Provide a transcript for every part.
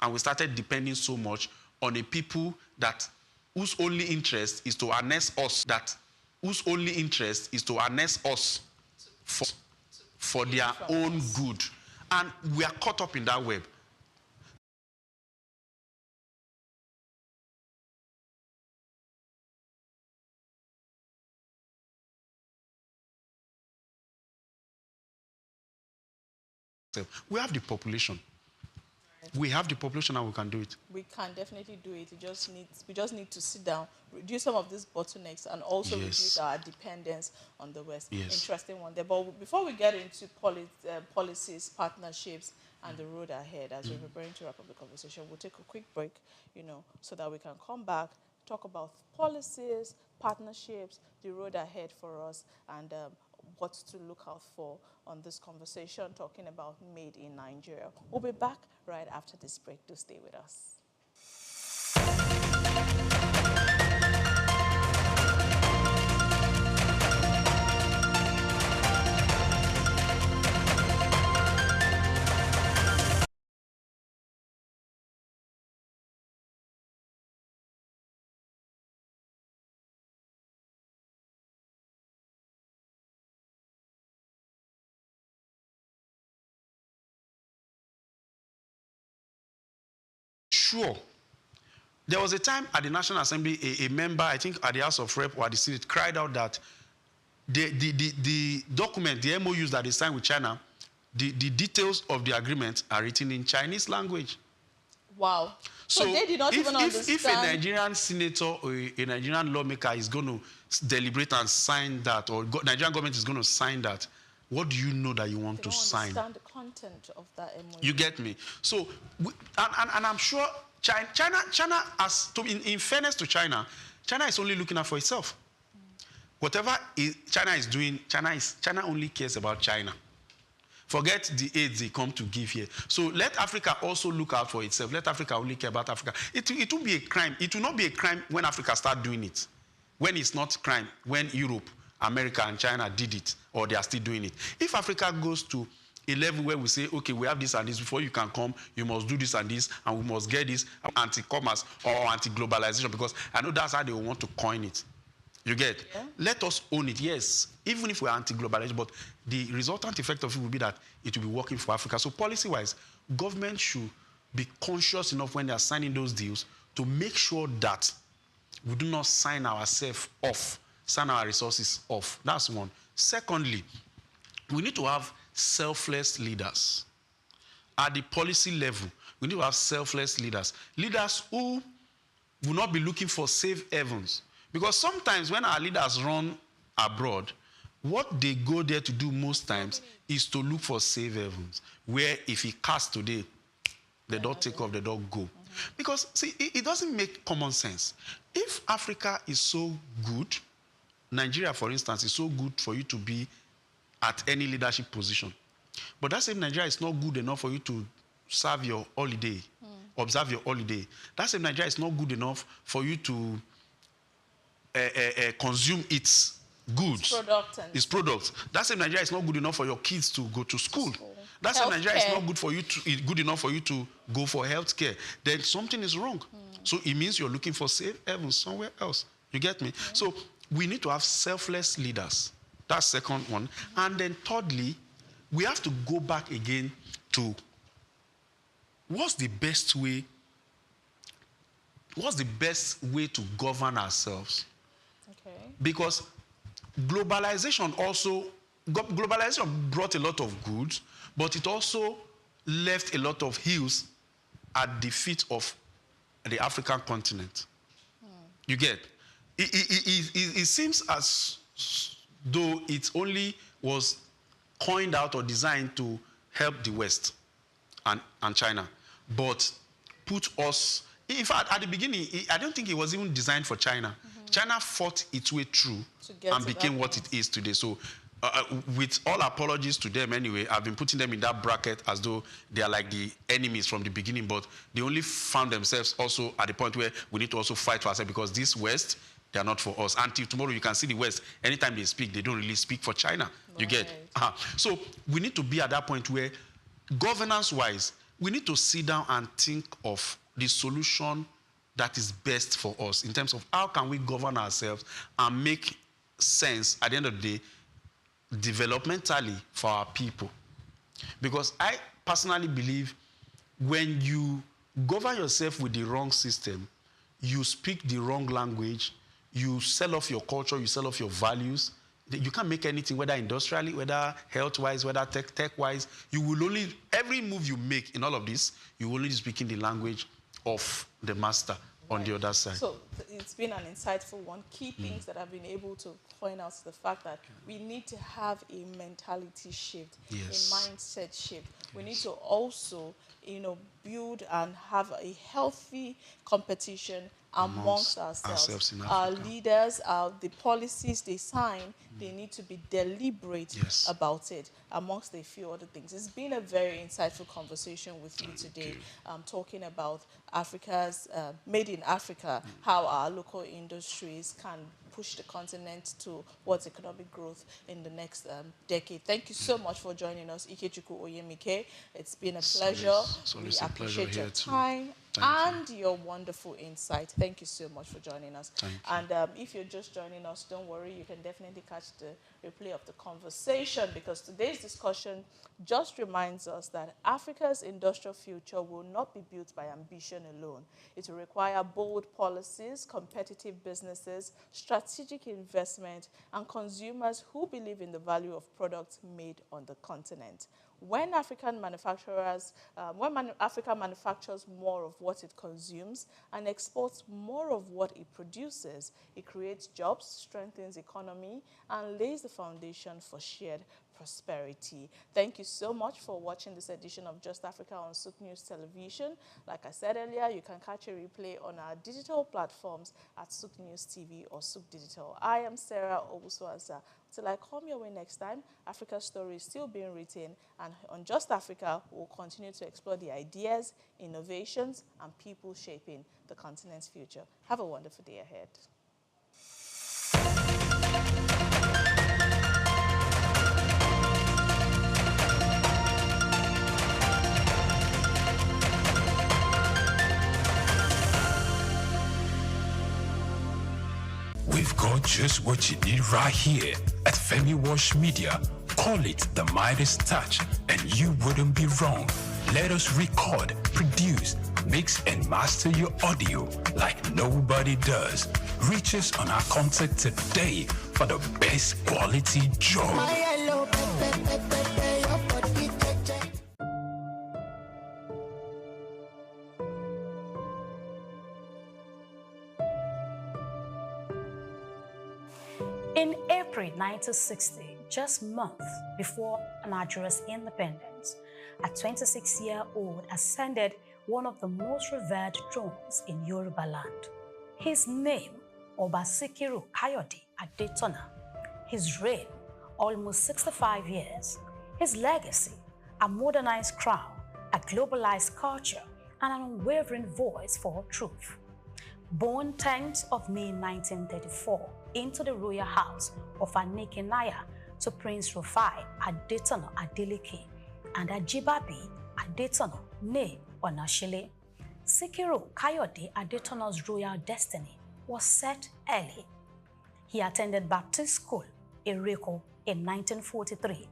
and we started depending so much on a people that whose only interest is to harness us, for their own good. And we are caught up in that web. We have the population. We have the population and we can do it. We can definitely do it. We just need to sit down, reduce some of these bottlenecks, and also reduce our dependence on the West. Interesting one there. But before we get into policies, partnerships, and the road ahead, as we're preparing to wrap up the conversation, we'll take a quick break, so that we can come back, talk about policies, partnerships, the road ahead for us, and what to look out for on this conversation, talking about Made in Nigeria. We'll be back right after this break. Do stay with us. Sure. There was a time at the National Assembly, a member, I think at the House of Rep or at the Senate, cried out that the document, the MOUs that they signed with China, the details of the agreement are written in Chinese language. Wow. So they did not even understand. If a Nigerian senator or a Nigerian lawmaker is going to deliberate and sign that, or Nigerian government is going to sign that, what do you know that you want to sign? They don't understand the content of that MOU. You get me? So, and I'm sure China has, in fairness to China is only looking out for itself. Whatever China is doing, China only cares about China. Forget the aid they come to give here. So let Africa also look out for itself. Let Africa only care about Africa. It will be a crime. It will not be a crime when Africa start doing it. When it's not crime, when Europe, America, and China did it, or they are still doing it. If Africa goes to a level where we say, okay, we have this and this, before you can come, you must do this and this, and we must get this anti-commerce or anti-globalization, because I know that's how they want to coin it. You get? Yeah. Let us own it, yes, even if we're anti-globalization, but the resultant effect of it will be that it will be working for Africa. So policy-wise, government should be conscious enough when they are signing those deals to make sure that we do not sign ourselves off, sign our resources off. That's one. Secondly, we need to have selfless leaders. At the policy level, we need to have selfless leaders. Leaders who will not be looking for safe havens. Because sometimes when our leaders run abroad, what they go there to do most times is to look for safe havens, where if he casts today, they don't take off, they don't go. Because, see, it doesn't make common sense. If Africa is so good, Nigeria, for instance, is so good for you to be at any leadership position. But that same Nigeria is not good enough for you to serve your holiday, observe your holiday. That same Nigeria is not good enough for you to consume its goods, its products. That same Nigeria is not good enough for your kids to go to school. That same Nigeria is not good enough for you to go for health care. Then something is wrong. So it means you're looking for safe havens somewhere else. You get me? So we need to have selfless leaders. That's second one. And then thirdly, we have to go back again to what's the best way to govern ourselves? Okay. Because globalization brought a lot of goods, but it also left a lot of hills at the feet of the African continent. You get? It seems as though it only was coined out or designed to help the West and China, but put us, in fact, at the beginning, I don't think it was even designed for China. China fought its way through and became what it is today. So with all apologies to them anyway, I've been putting them in that bracket as though they are like the enemies from the beginning, but they only found themselves also at the point where we need to also fight for ourselves, because this West, they are not for us. Until tomorrow, you can see the West, anytime they speak, they don't really speak for China. You get? So we need to be at that point where, governance-wise, we need to sit down and think of the solution that is best for us in terms of how can we govern ourselves and make sense at the end of the day developmentally for our people. Because I personally believe when you govern yourself with the wrong system, you speak the wrong language, you sell off your culture, you sell off your values, you can't make anything, whether industrially, whether health-wise, whether tech-wise. You will only, every move you make in all of this, you will only be speaking the language of the master on the other side. So it's been an insightful one. Key things that I've been able to point out is the fact that we need to have a mentality shift, a mindset shift. We need to also, build and have a healthy competition amongst ourselves. Our leaders, the policies they sign, they need to be deliberate about it, amongst a few other things. It's been a very insightful conversation with you today, talking about Africa's, made in Africa, how our local industries can push the continent towards economic growth in the next decade. Thank you so much for joining us, Ikechukwu Oyemike. It's been a pleasure. We appreciate your time and your wonderful insight. Thank you so much for joining us. And if you're just joining us, don't worry, you can definitely catch the replay of the conversation, because today's discussion just reminds us that Africa's industrial future will not be built by ambition alone. It will require bold policies, competitive businesses, strategic investment, and consumers who believe in the value of products made on the continent. When Africa manufactures more of what it consumes and exports more of what it produces, it creates jobs, strengthens economy, and lays the foundation for shared prosperity. Thank you so much for watching this edition of Just Africa on SOUQ News Television. Like I said earlier, you can catch a replay on our digital platforms at SOUQ News TV or SOUQ Digital. I am Sarah Obusuaza. Till I come your way next time, Africa's story is still being written, and on Just Africa, we'll continue to explore the ideas, innovations, and people shaping the continent's future. Have a wonderful day ahead. We've got just what you need right here at Femi Wash Media. Call it the Midas Touch, and you wouldn't be wrong. Let us record, produce, mix, and master your audio like nobody does. Reach us on our contact today for the best quality job. In April 1960, just months before Nigeria's independence, a 26-year-old ascended one of the most revered thrones in Yoruba land. His name, Oba Sikiru Kayode Adetona. His reign, almost 65 years. His legacy, a modernized crown, a globalized culture, and an unwavering voice for truth. Born 10th of May 1934 into the royal house of Anekinaya to Prince Rufai Adetona Adeleke and Ajibabi Adetona Ne Onashile, Sikiru Kayode Adetona's royal destiny was set early. He attended Baptist School, Ereko, in 1943,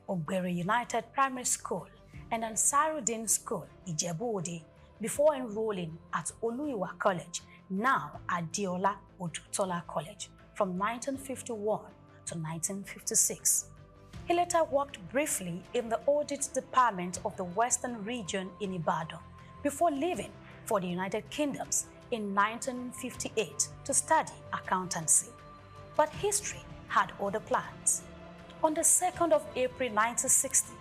Ogbere United Primary School, and Ansarudin School, Ijebu-Ode, before enrolling at Oluiwa College, now Adeola Odutola College, from 1951 to 1956. He later worked briefly in the audit department of the Western region in Ibadan before leaving for the United Kingdoms in 1958 to study accountancy. But history had other plans. On the 2nd of April 1960,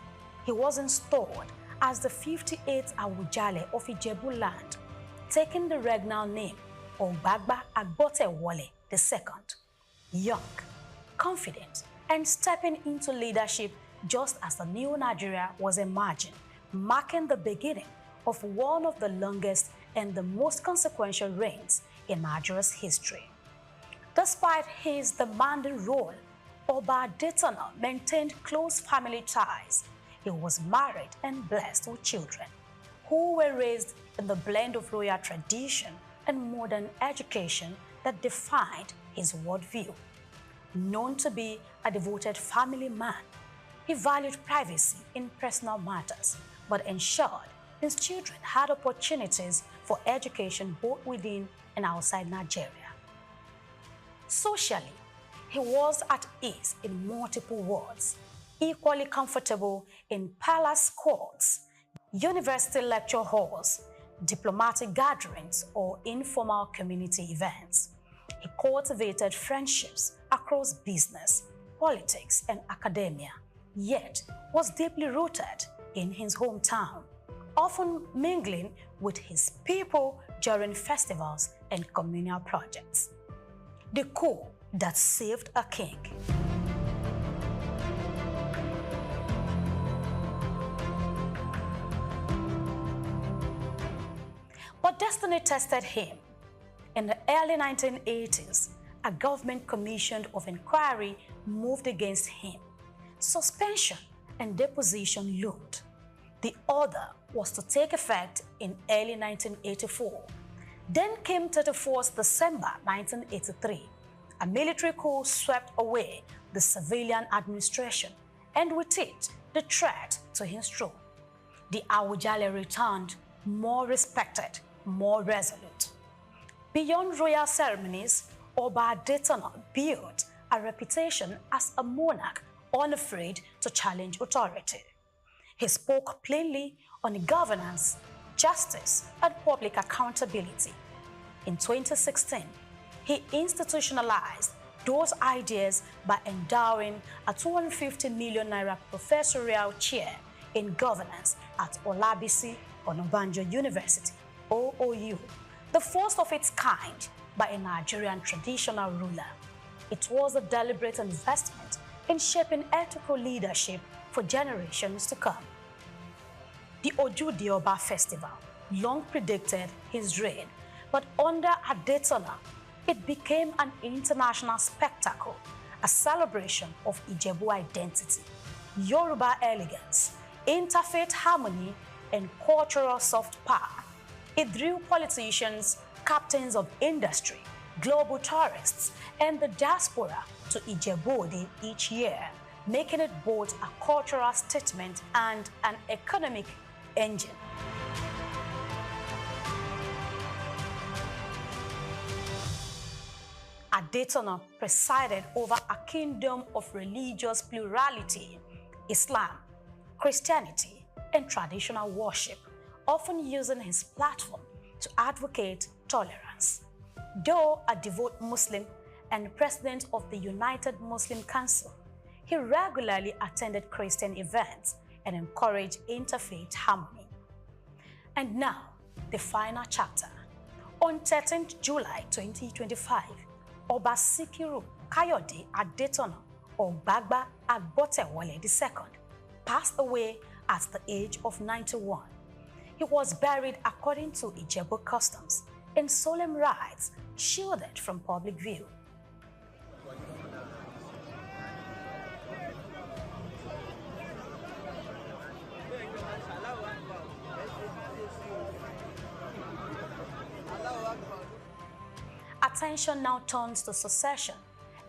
he was installed as the 58th Awujale of Ijebu land, taking the regnal name Ogbagba Agbotewole II. Young, confident, and stepping into leadership just as the new Nigeria was emerging, marking the beginning of one of the longest and the most consequential reigns in Nigeria's history. Despite his demanding role, Oba Adetona maintained close family ties. He was married and blessed with children. who were raised in the blend of royal tradition and modern education that defined his worldview. Known to be a devoted family man, he valued privacy in personal matters, but ensured his children had opportunities for education both within and outside Nigeria. Socially, he was at ease in multiple worlds, equally comfortable in palace courts, university lecture halls, diplomatic gatherings, or informal community events. He cultivated friendships across business, politics, and academia, yet was deeply rooted in his hometown, often mingling with his people during festivals and communal projects. The coup that saved a king. But destiny tested him. In the early 1980s, a government commission of inquiry moved against him. Suspension and deposition loomed. The order was to take effect in early 1984. Then came 31st December 1983. A military coup swept away the civilian administration, and with it, the threat to his throne. The Awujale returned more respected, more resolute. Beyond royal ceremonies, Oba Adetona built a reputation as a monarch unafraid to challenge authority. He spoke plainly on governance, justice, and public accountability. In 2016, he institutionalized those ideas by endowing a 250 million naira professorial chair in governance at Olabisi Onabanjo University, OOU, the first of its kind by a Nigerian traditional ruler. It was a deliberate investment in shaping ethical leadership for generations to come. The Oju Dioba Festival long predicted his reign, but under Adetona, it became an international spectacle, a celebration of Ijebu identity, Yoruba elegance, interfaith harmony, and cultural soft power. It drew politicians, captains of industry, global tourists, and the diaspora to Ijebu each year, making it both a cultural statement and an economic engine. Adetona presided over a kingdom of religious plurality, Islam, Christianity, and traditional worship, often using his platform to advocate tolerance. Though a devout Muslim and president of the United Muslim Council, he regularly attended Christian events and encouraged interfaith harmony. And now, the final chapter. On 13th July 2025, Oba Sikiru Kayode Adetona Ogbagba Agbotewole II passed away at the age of 91. He was buried according to Ijebu customs in solemn rites, shielded from public view. Attention now turns to succession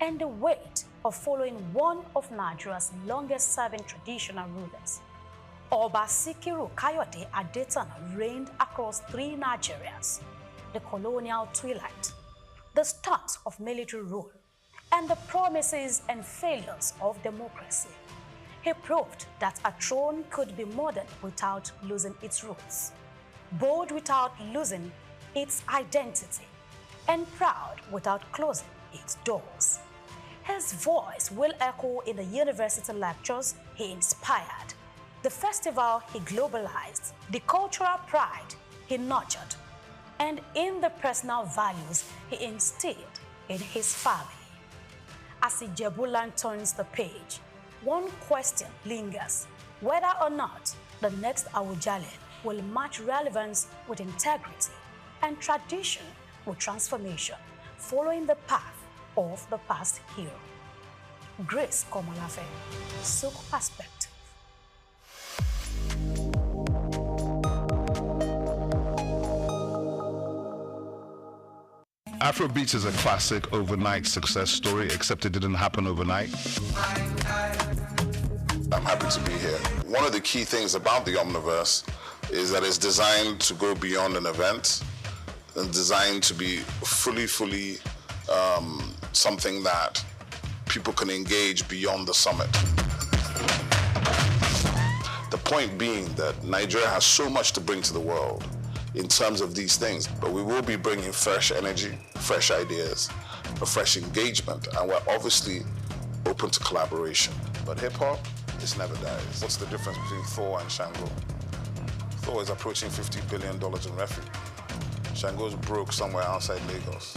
and the weight of following one of Nigeria's longest-serving traditional rulers. Oba Sikiru Kayode Adetona reigned across three Nigerias: the colonial twilight, the start of military rule, and the promises and failures of democracy. He proved that a throne could be modern without losing its roots, bold without losing its identity, and proud without closing its doors. His voice will echo in the university lectures he inspired, the festival he globalized, the cultural pride he nurtured, and in the personal values he instilled in his family. As Ijebuland turns the page, one question lingers: whether or not the next Awujale will match relevance with integrity and tradition with transformation, following the path of the past hero. Grace Komolafe, SOUQ Perspective. Afrobeats is a classic overnight success story, except it didn't happen overnight. I'm happy to be here. One of the key things about the Omniverse is that it's designed to go beyond an event and designed to be fully something that people can engage beyond the summit. The point being that Nigeria has so much to bring to the world in terms of these things, but we will be bringing fresh energy, fresh ideas, a fresh engagement, and we're obviously open to collaboration. But hip-hop, it never dies. What's the difference between Thor and Shango? Thor is approaching $50 billion in revenue. Shango's broke somewhere outside Lagos.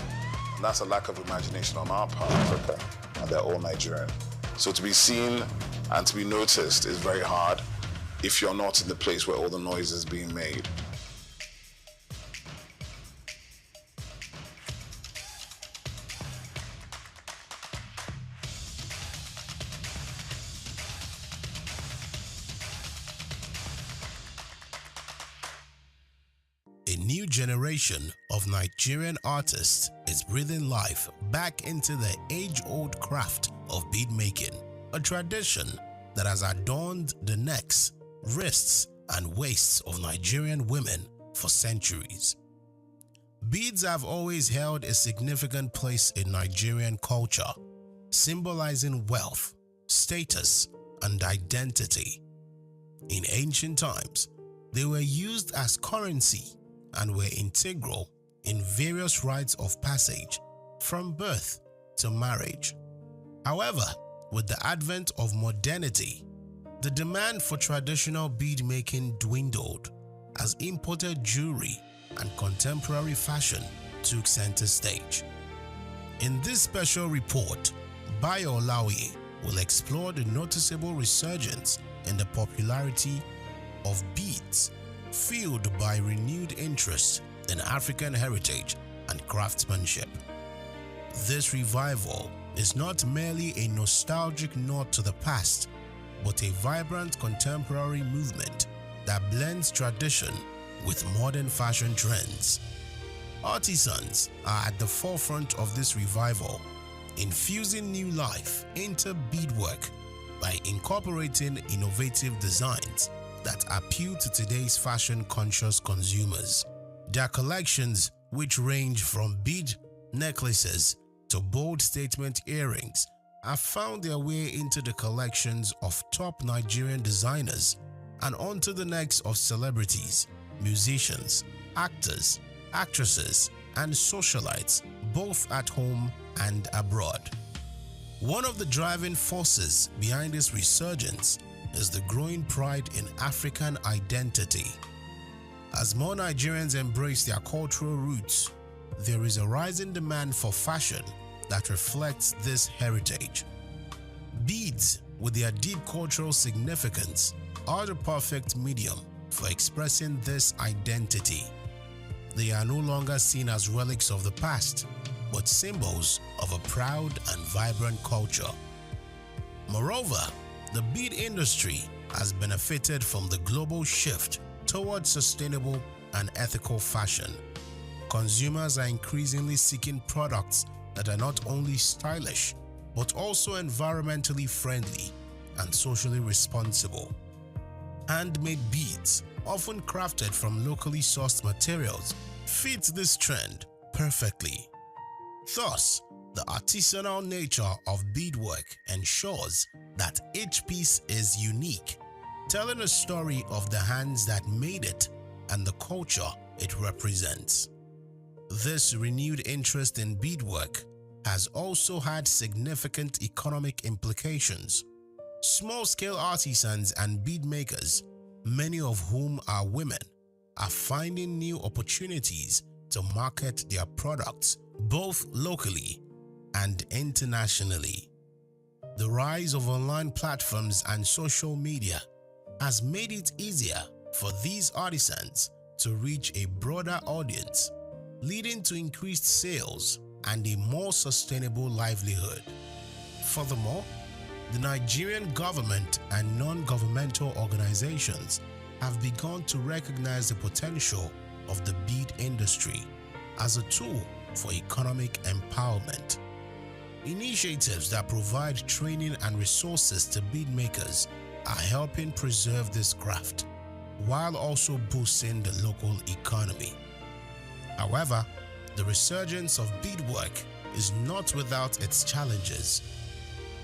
And that's a lack of imagination on our part, Africa, and they're all Nigerian. So to be seen and to be noticed is very hard if you're not in the place where all the noise is being made. A new generation of Nigerian artists is breathing life back into the age-old craft of bead making, a tradition that has adorned the necks, wrists, and waists of Nigerian women for centuries. Beads have always held a significant place in Nigerian culture, symbolizing wealth, status, and identity. In ancient times, they were used as currency and were integral in various rites of passage, from birth to marriage. However, with the advent of modernity, the demand for traditional bead making dwindled as imported jewelry and contemporary fashion took center stage. In this special report, Bayo Olaoye will explore the noticeable resurgence in the popularity of beads, fueled by renewed interest in African heritage and craftsmanship. This revival is not merely a nostalgic nod to the past, but a vibrant contemporary movement that blends tradition with modern fashion trends. Artisans are at the forefront of this revival, infusing new life into beadwork by incorporating innovative designs that appeal to today's fashion-conscious consumers. Their collections, which range from bead necklaces to bold statement earrings, have found their way into the collections of top Nigerian designers and onto the necks of celebrities, musicians, actors, actresses, and socialites, both at home and abroad. One of the driving forces behind this resurgence is the growing pride in African identity. As more Nigerians embrace their cultural roots, there is a rising demand for fashion that reflects this heritage. Beads, with their deep cultural significance, are the perfect medium for expressing this identity. They are no longer seen as relics of the past, but symbols of a proud and vibrant culture. Moreover, the bead industry has benefited from the global shift towards sustainable and ethical fashion. Consumers are increasingly seeking products that are not only stylish, but also environmentally friendly and socially responsible. Handmade beads, often crafted from locally sourced materials, fit this trend perfectly. Thus, the artisanal nature of beadwork ensures that each piece is unique, telling a story of the hands that made it and the culture it represents. This renewed interest in beadwork has also had significant economic implications. Small-scale artisans and bead makers, many of whom are women, are finding new opportunities to market their products both locally and internationally. The rise of online platforms and social media has made it easier for these artisans to reach a broader audience, leading to increased sales and a more sustainable livelihood. Furthermore, the Nigerian government and non-governmental organizations have begun to recognize the potential of the bead industry as a tool for economic empowerment. Initiatives that provide training and resources to bead makers are helping preserve this craft, while also boosting the local economy. However, the resurgence of beadwork is not without its challenges.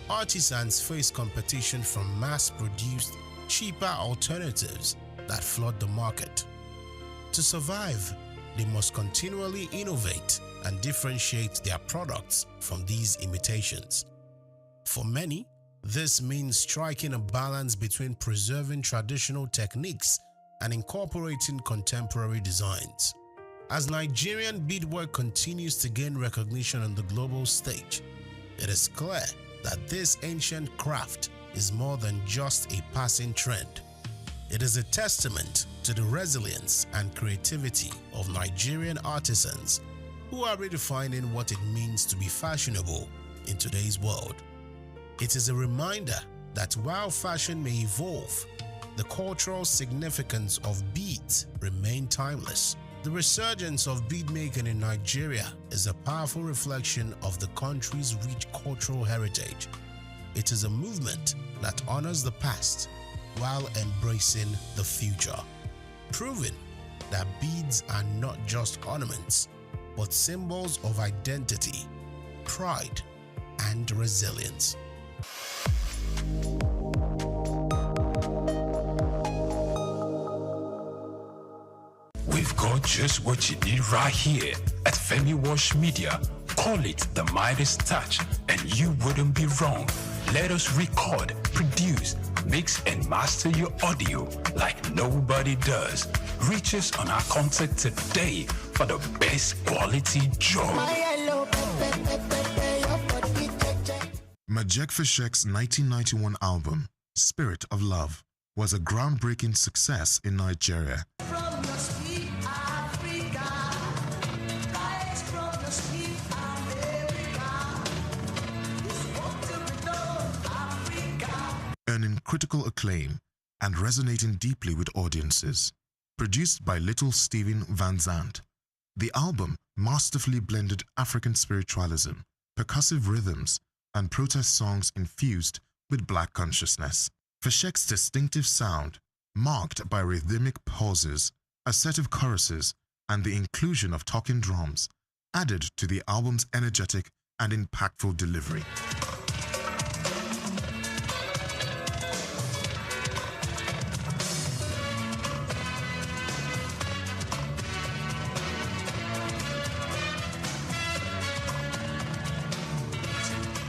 Artisans face competition from mass-produced, cheaper alternatives that flood the market. To survive, they must continually innovate and differentiate their products from these imitations. For many, this means striking a balance between preserving traditional techniques and incorporating contemporary designs. As Nigerian beadwork continues to gain recognition on the global stage, it is clear that this ancient craft is more than just a passing trend. It is a testament to the resilience and creativity of Nigerian artisans who are redefining what it means to be fashionable in today's world. It is a reminder that while fashion may evolve, the cultural significance of beads remain timeless. The resurgence of beadmaking in Nigeria is a powerful reflection of the country's rich cultural heritage. It is a movement that honors the past while embracing the future, proving that beads are not just ornaments, but symbols of identity, pride, and resilience. We've got just what you need right here at Femi Wash Media. Call it the Midas Touch and you wouldn't be wrong. Let us record, produce, mix and master your audio like nobody does. Reach us on our contact today for the best quality job. Majek Fashek's 1991 album, Spirit of Love, was a groundbreaking success in Nigeria. Earning critical acclaim and resonating deeply with audiences. Produced by Little Steven Van Zandt, the album masterfully blended African spiritualism, percussive rhythms, and protest songs infused with black consciousness. Fashek's distinctive sound, marked by rhythmic pauses, assertive choruses, and the inclusion of talking drums, added to the album's energetic and impactful delivery.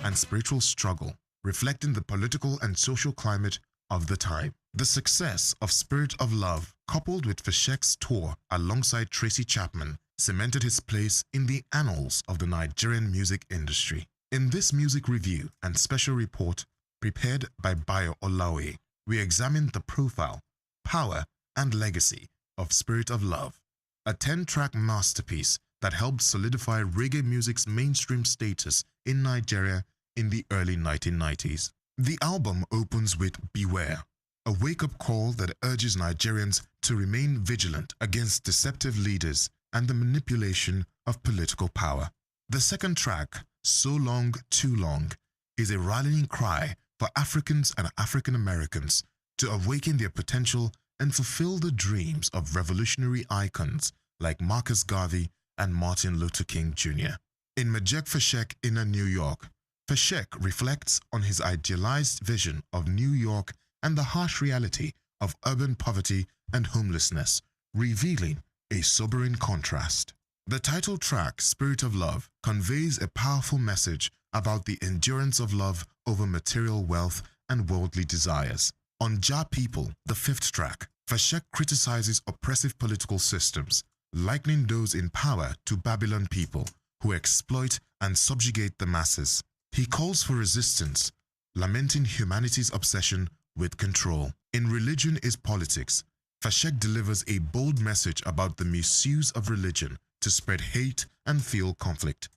And spiritual struggle, reflecting the political and social climate of the time. The success of Spirit of Love, coupled with Fashek's tour alongside Tracy Chapman, cemented his place in the annals of the Nigerian music industry. In this music review and special report prepared by Bayo Olawe, we examined the profile, power, and legacy of Spirit of Love, a 10-track masterpiece that helped solidify reggae music's mainstream status in Nigeria in the early 1990s. The album opens with Beware, a wake-up call that urges Nigerians to remain vigilant against deceptive leaders and the manipulation of political power. The second track, So Long, Too Long, is a rallying cry for Africans and African Americans to awaken their potential and fulfill the dreams of revolutionary icons like Marcus Garvey and Martin Luther King Jr. In Majek Fashek Inner New York, Fashek reflects on his idealized vision of New York and the harsh reality of urban poverty and homelessness, revealing a sobering contrast. The title track, Spirit of Love, conveys a powerful message about the endurance of love over material wealth and worldly desires. On Ja People, the fifth track, Fashek criticizes oppressive political systems, likening those in power to Babylon people who exploit and subjugate the masses. He calls for resistance, lamenting humanity's obsession with control. In Religion is Politics, Fashek delivers a bold message about the misuse of religion to spread hate and fuel conflict.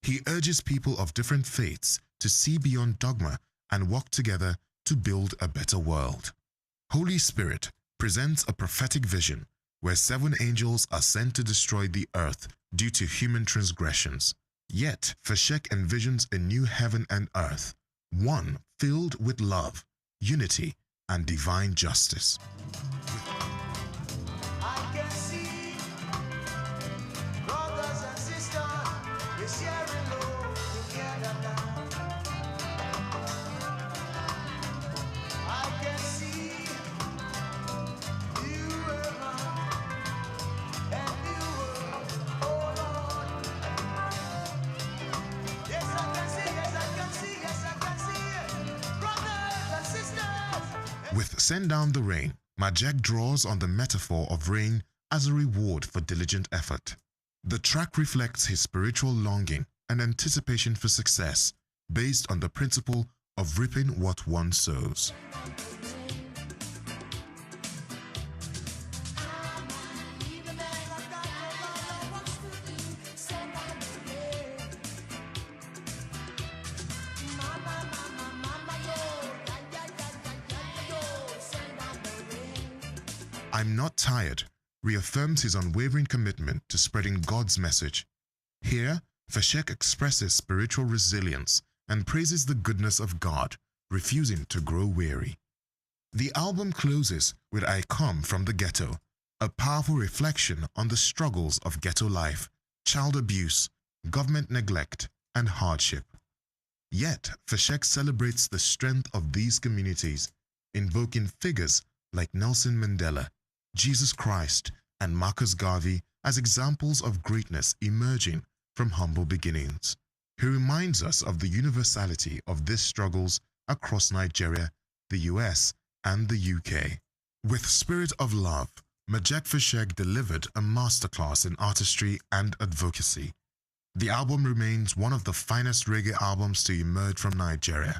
He urges people of different faiths to see beyond dogma and work together to build a better world. Holy Spirit presents a prophetic vision where 7 angels are sent to destroy the earth due to human transgressions. Yet, FSHEC envisions a new heaven and earth, one filled with love, unity, and divine justice. With Send Down the Rain, Majek draws on the metaphor of rain as a reward for diligent effort. The track reflects his spiritual longing and anticipation for success based on the principle of reaping what one sows. I'm Not Tired reaffirms his unwavering commitment to spreading God's message. Here, FSHEC expresses spiritual resilience and praises the goodness of God, refusing to grow weary. The album closes with I Come From the Ghetto, a powerful reflection on the struggles of ghetto life, child abuse, government neglect, and hardship. Yet, FSHEC celebrates the strength of these communities, invoking figures like Nelson Mandela, Jesus Christ, and Marcus Garvey as examples of greatness emerging from humble beginnings. He reminds us of the universality of these struggles across Nigeria, the US, and the UK. With Spirit of Love, Majek FSHEC delivered a masterclass in artistry and advocacy. The album remains one of the finest reggae albums to emerge from Nigeria,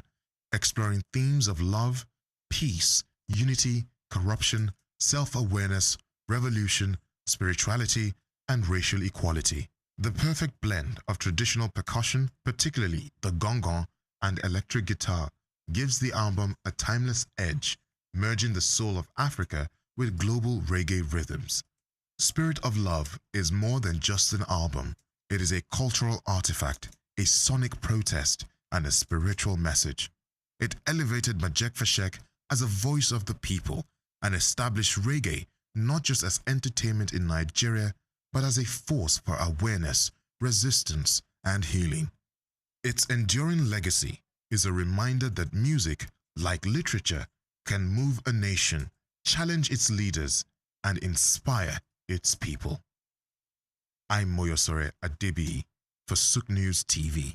exploring themes of love, peace, unity, corruption, self-awareness, revolution, spirituality, and racial equality. The perfect blend of traditional percussion, particularly the gong-gong and electric guitar, gives the album a timeless edge, merging the soul of Africa with global reggae rhythms. Spirit of Love is more than just an album. It is a cultural artifact, a sonic protest, and a spiritual message. It elevated Majek FSHEC as a voice of the people and established reggae not just as entertainment in Nigeria, but as a force for awareness, resistance, and healing. Its enduring legacy is a reminder that music, like literature, can move a nation, challenge its leaders, and inspire its people. I'm Moyosore Adebi for SOUQ News TV.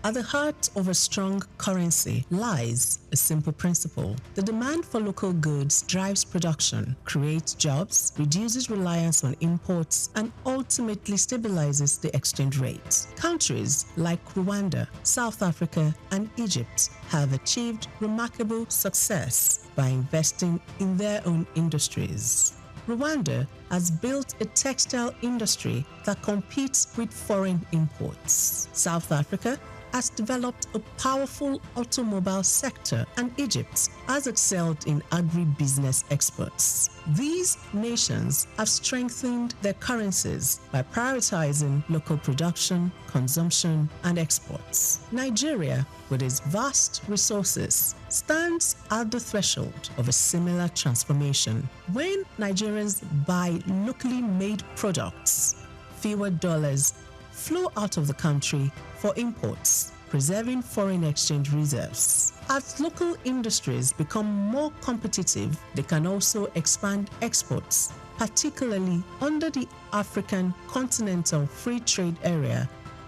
At the heart of a strong currency lies a simple principle. The demand for local goods drives production, creates jobs, reduces reliance on imports, and ultimately stabilizes the exchange rate. Countries like Rwanda, South Africa, and Egypt have achieved remarkable success by investing in their own industries. Rwanda has built a textile industry that competes with foreign imports. South Africa has developed a powerful automobile sector, and Egypt has excelled in agribusiness exports. These nations have strengthened their currencies by prioritizing local production, consumption, and exports. Nigeria, with its vast resources, stands at the threshold of a similar transformation. When Nigerians buy locally made products, fewer dollars flow out of the country for imports, preserving foreign exchange reserves. As local industries become more competitive, they can also expand exports, particularly under the African Continental Free Trade Area,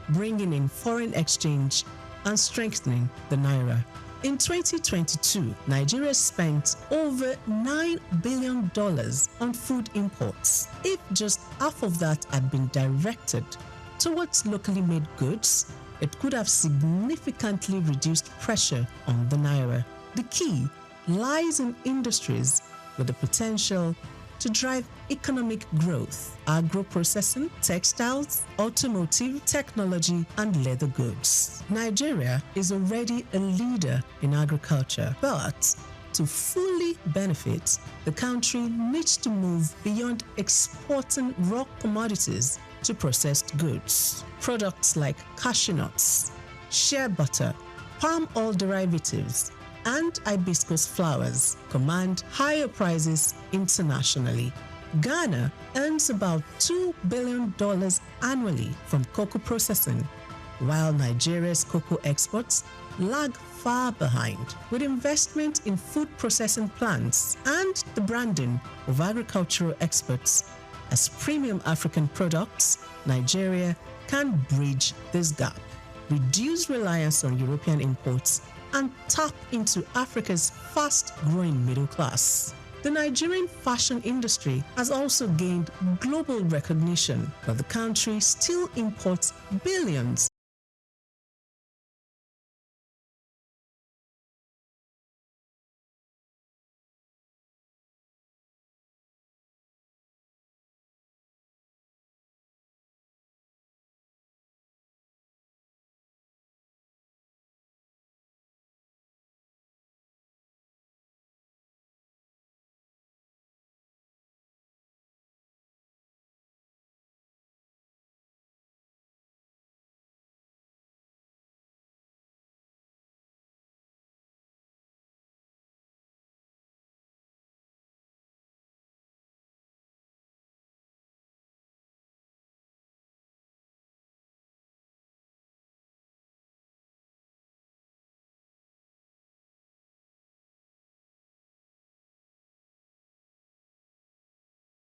bringing in foreign exchange and strengthening the naira. In 2022, Nigeria spent over $9 billion on food imports. If just half of that had been directed towards locally made goods, it could have significantly reduced pressure on the naira. The key lies in industries with the potential to drive economic growth: agro-processing, textiles, automotive, technology, and leather goods. Nigeria is already a leader in agriculture, but to fully benefit, the country needs to move beyond exporting raw commodities to processed goods. Products like cashew nuts, shea butter, palm oil derivatives, and hibiscus flowers command higher prices internationally. Ghana earns about $2 billion annually from cocoa processing, while Nigeria's cocoa exports lag far behind. With investment in food processing plants and the branding of agricultural exports as premium African products, Nigeria can bridge this gap, reduce reliance on European imports, and tap into Africa's fast-growing middle class. The Nigerian fashion industry has also gained global recognition, but the country still imports billions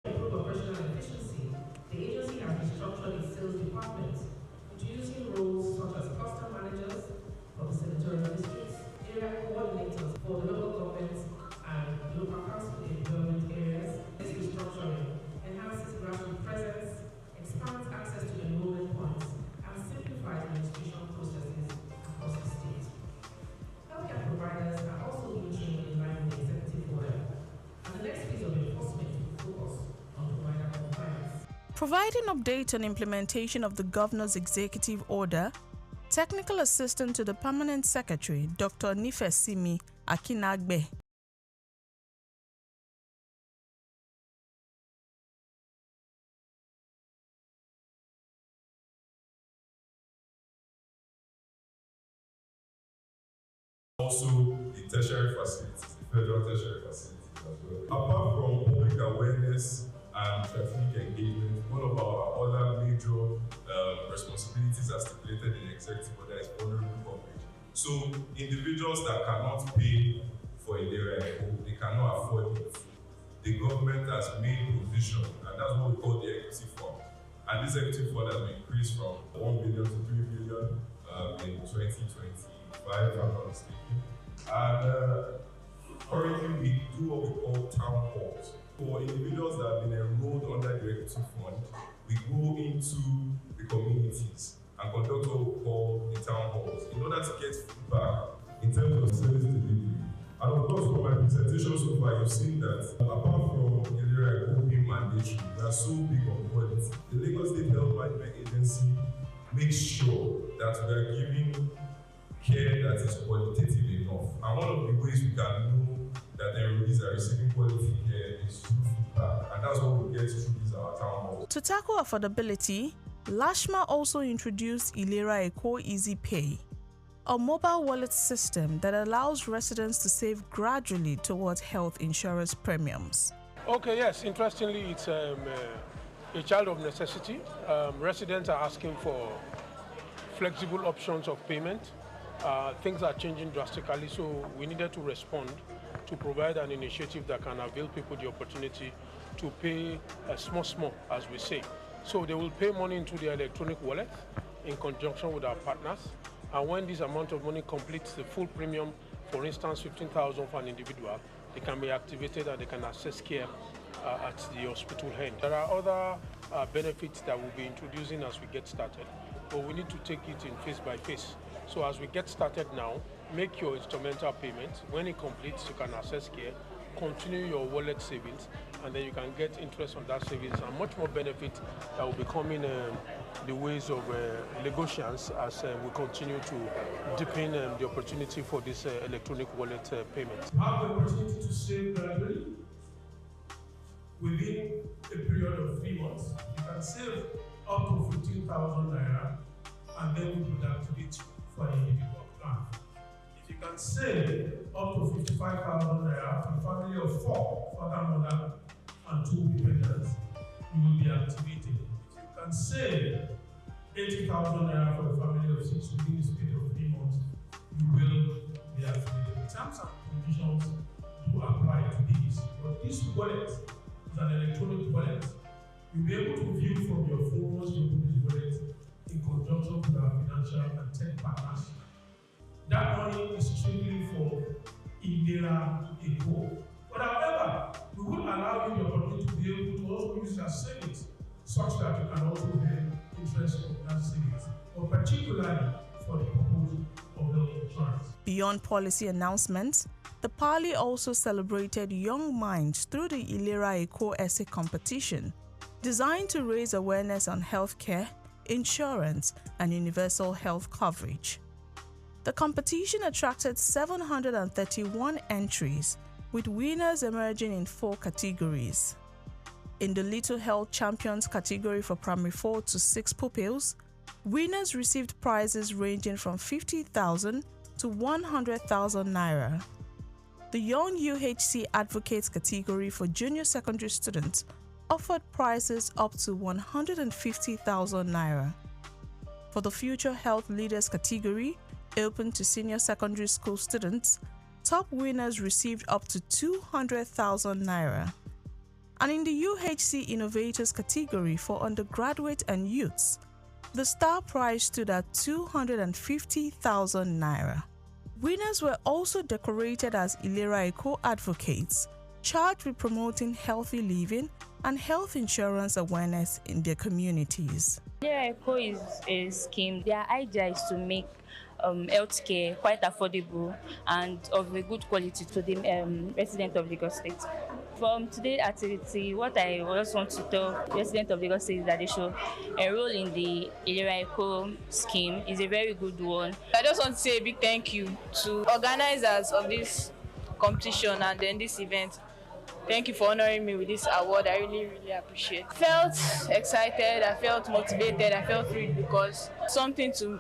operational efficiency. The agency has restructured its sales department, introducing roles such as cluster managers for the senatorial districts, area coordinators for the local governments and local council development areas. This restructuring enhances grassroots presence, expands access to enrollment points, and simplifies administration processes across the state. Healthcare providers are also being trained in line with the executive order, and the next phase of enforcement will focus on provider compliance. Providing update on implementation of the Governor's Executive Order, Technical Assistant to the Permanent Secretary, Dr. Nifesimi Akinagbe. Also, the tertiary facilities, the federal tertiary facilities as well. Apart from public awareness and traffic engagement, one of our other major responsibilities as stipulated in the executive order is vulnerable coverage. So individuals that cannot pay for a dairy, they cannot afford it. The government has made provision, and that's what we call the equity fund. And this equity fund has been increased from 1 billion to 3 billion in 2025, if I'm not mistaken. And currently we do what we call town halls. For individuals that have been enrolled under the equity fund, we go into the communities and conduct what we call the town halls in order to get feedback in terms of service delivery. And of course, from my presentation so far, you've seen that apart from the area being mandatory, we are so big on quality. The Lagos State Health Management Agency makes sure that we are giving care that is qualitative enough. And one of the ways we can know that the enrollees are receiving quality care is through feedback. And that's what we get through these our town halls. To tackle affordability, Lashma also introduced Ilera Eko Easy Pay, a mobile wallet system that allows residents to save gradually towards health insurance premiums. Okay, yes, interestingly, it's a child of necessity. Residents are asking for flexible options of payment. Things are changing drastically, so we needed to respond to provide an initiative that can avail people the opportunity to pay small, as we say. So they will pay money into their electronic wallet in conjunction with our partners. And when this amount of money completes the full premium, for instance, 15,000 for an individual, they can be activated and they can access care at the hospital end. There are other benefits that we'll be introducing as we get started, but we need to take it in phase by phase. So as we get started now, make your instrumental payment. When it completes, you can access care. continue your wallet savings, and then you can get interest on that savings and much more benefit that will be coming the ways of negotiations as we continue to deepen the opportunity for this electronic wallet payment. You have the opportunity to save gradually within a period of 3 months. You can save up to 15,000 naira and then we would activate for an individual plan. If you can save up to 55,000 naira for a family of 4, father, mother, and 2 dependents, you will be activated. If you can save 80,000 naira for a family of 6 within the space of 3 months, you will be activated. Terms and conditions do apply to these, but this wallet is an electronic wallet. You'll be able to view from your phone once you put this wallet in conjunction with our financial and tech partners. That money is strictly for Indira Eco. But however, we will allow you the opportunity to be able to also use your savings such that you can also earn interest on that savings, but particularly for the purpose of health insurance. Beyond policy announcements, the Parley also celebrated young minds through the Ilera Eco Essay competition, designed to raise awareness on healthcare, insurance, and universal health coverage. The competition attracted 731 entries, with winners emerging in 4 categories. In the Little Health Champions category for primary 4 to 6 pupils, winners received prizes ranging from 50,000 to 100,000 naira. The Young UHC Advocates category for junior secondary students offered prizes up to 150,000 naira. For the Future Health Leaders category, open to senior secondary school students, top winners received up to 200,000 naira. And in the UHC Innovators category for undergraduate and youths, the star prize stood at 250,000 naira. Winners were also decorated as Ilera Eco advocates, charged with promoting healthy living and health insurance awareness in their communities. Ilera Eco is a scheme. Their idea is to make healthcare quite affordable and of a good quality to the residents of Lagos State. From today's activity, what I just want to tell residents of Lagos State is that they should enroll in the Ilera Eco scheme. It's a very good one. I just want to say a big thank you to organizers of this competition and then this event. Thank you for honoring me with this award. I really, really appreciate it. I felt excited, I felt motivated, I felt thrilled because something to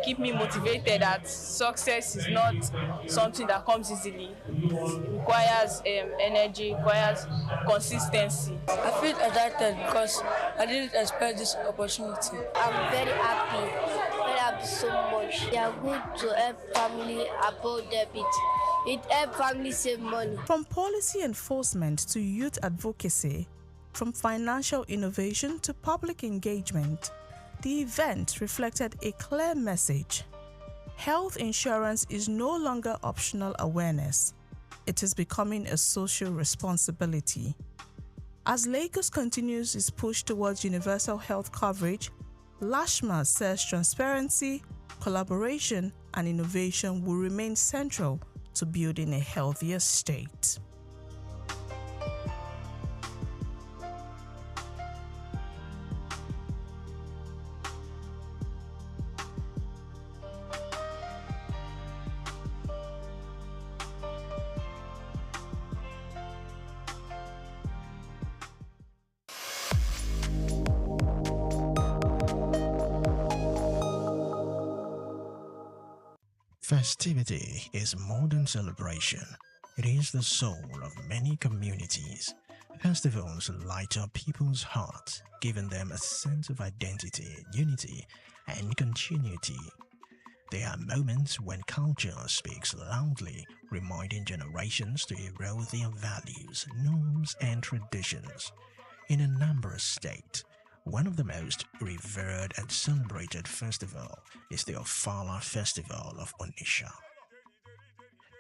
keep me motivated that success is not something that comes easily. It requires energy, requires consistency. I feel excited because I didn't expect this opportunity. I'm very happy so much. They are good to help family about debit. It helps family save money. From policy enforcement to youth advocacy, from financial innovation to public engagement, the event reflected a clear message. Health insurance is no longer optional awareness. It is becoming a social responsibility. As Lagos continues its push towards universal health coverage, Lashma says transparency, collaboration, and innovation will remain central to building a healthier state. Festivity is more than celebration. It is the soul of many communities. Festivals light up people's hearts, giving them a sense of identity, unity, and continuity. There are moments when culture speaks loudly, reminding generations to erode their values, norms, and traditions. In Anambra State, one of the most revered and celebrated festival is the Ofala Festival of Onitsha.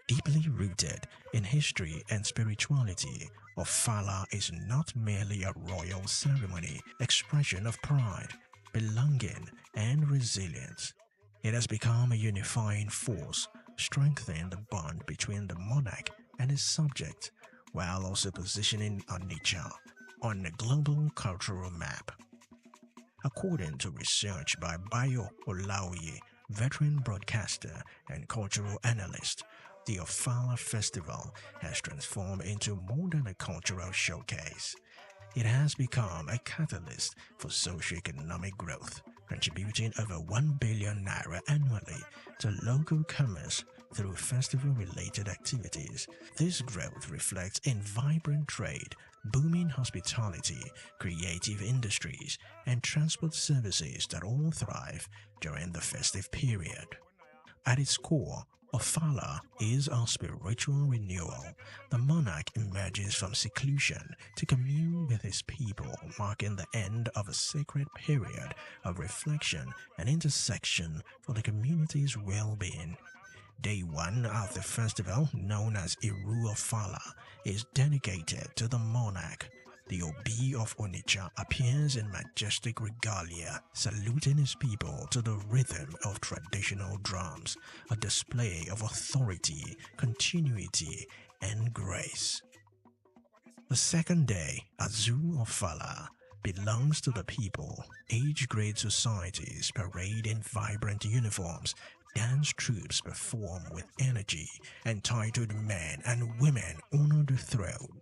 Deeply rooted in history and spirituality, Ofala is not merely a royal ceremony, expression of pride, belonging, and resilience. It has become a unifying force, strengthening the bond between the monarch and his subjects, while also positioning Onitsha on the global cultural map. According to research by Bayo Olaoye, veteran broadcaster and cultural analyst, the Ofala Festival has transformed into more than a cultural showcase. It has become a catalyst for socio-economic growth, contributing over 1 billion naira annually to local commerce through festival-related activities. This growth reflects in vibrant trade, booming hospitality, creative industries, and transport services that all thrive during the festive period. At its core, Ofala is our spiritual renewal. The monarch emerges from seclusion to commune with his people, marking the end of a sacred period of reflection and intersection for the community's well-being. Day 1 of the festival, known as Iru Ofala, is dedicated to the monarch. The Obi of Onitsha appears in majestic regalia, saluting his people to the rhythm of traditional drums, a display of authority, continuity, and grace. The second day, Azu Ofala, belongs to the people. Age-grade societies parade in vibrant uniforms. Dance troupes perform with energy. Entitled men and women honor the throne.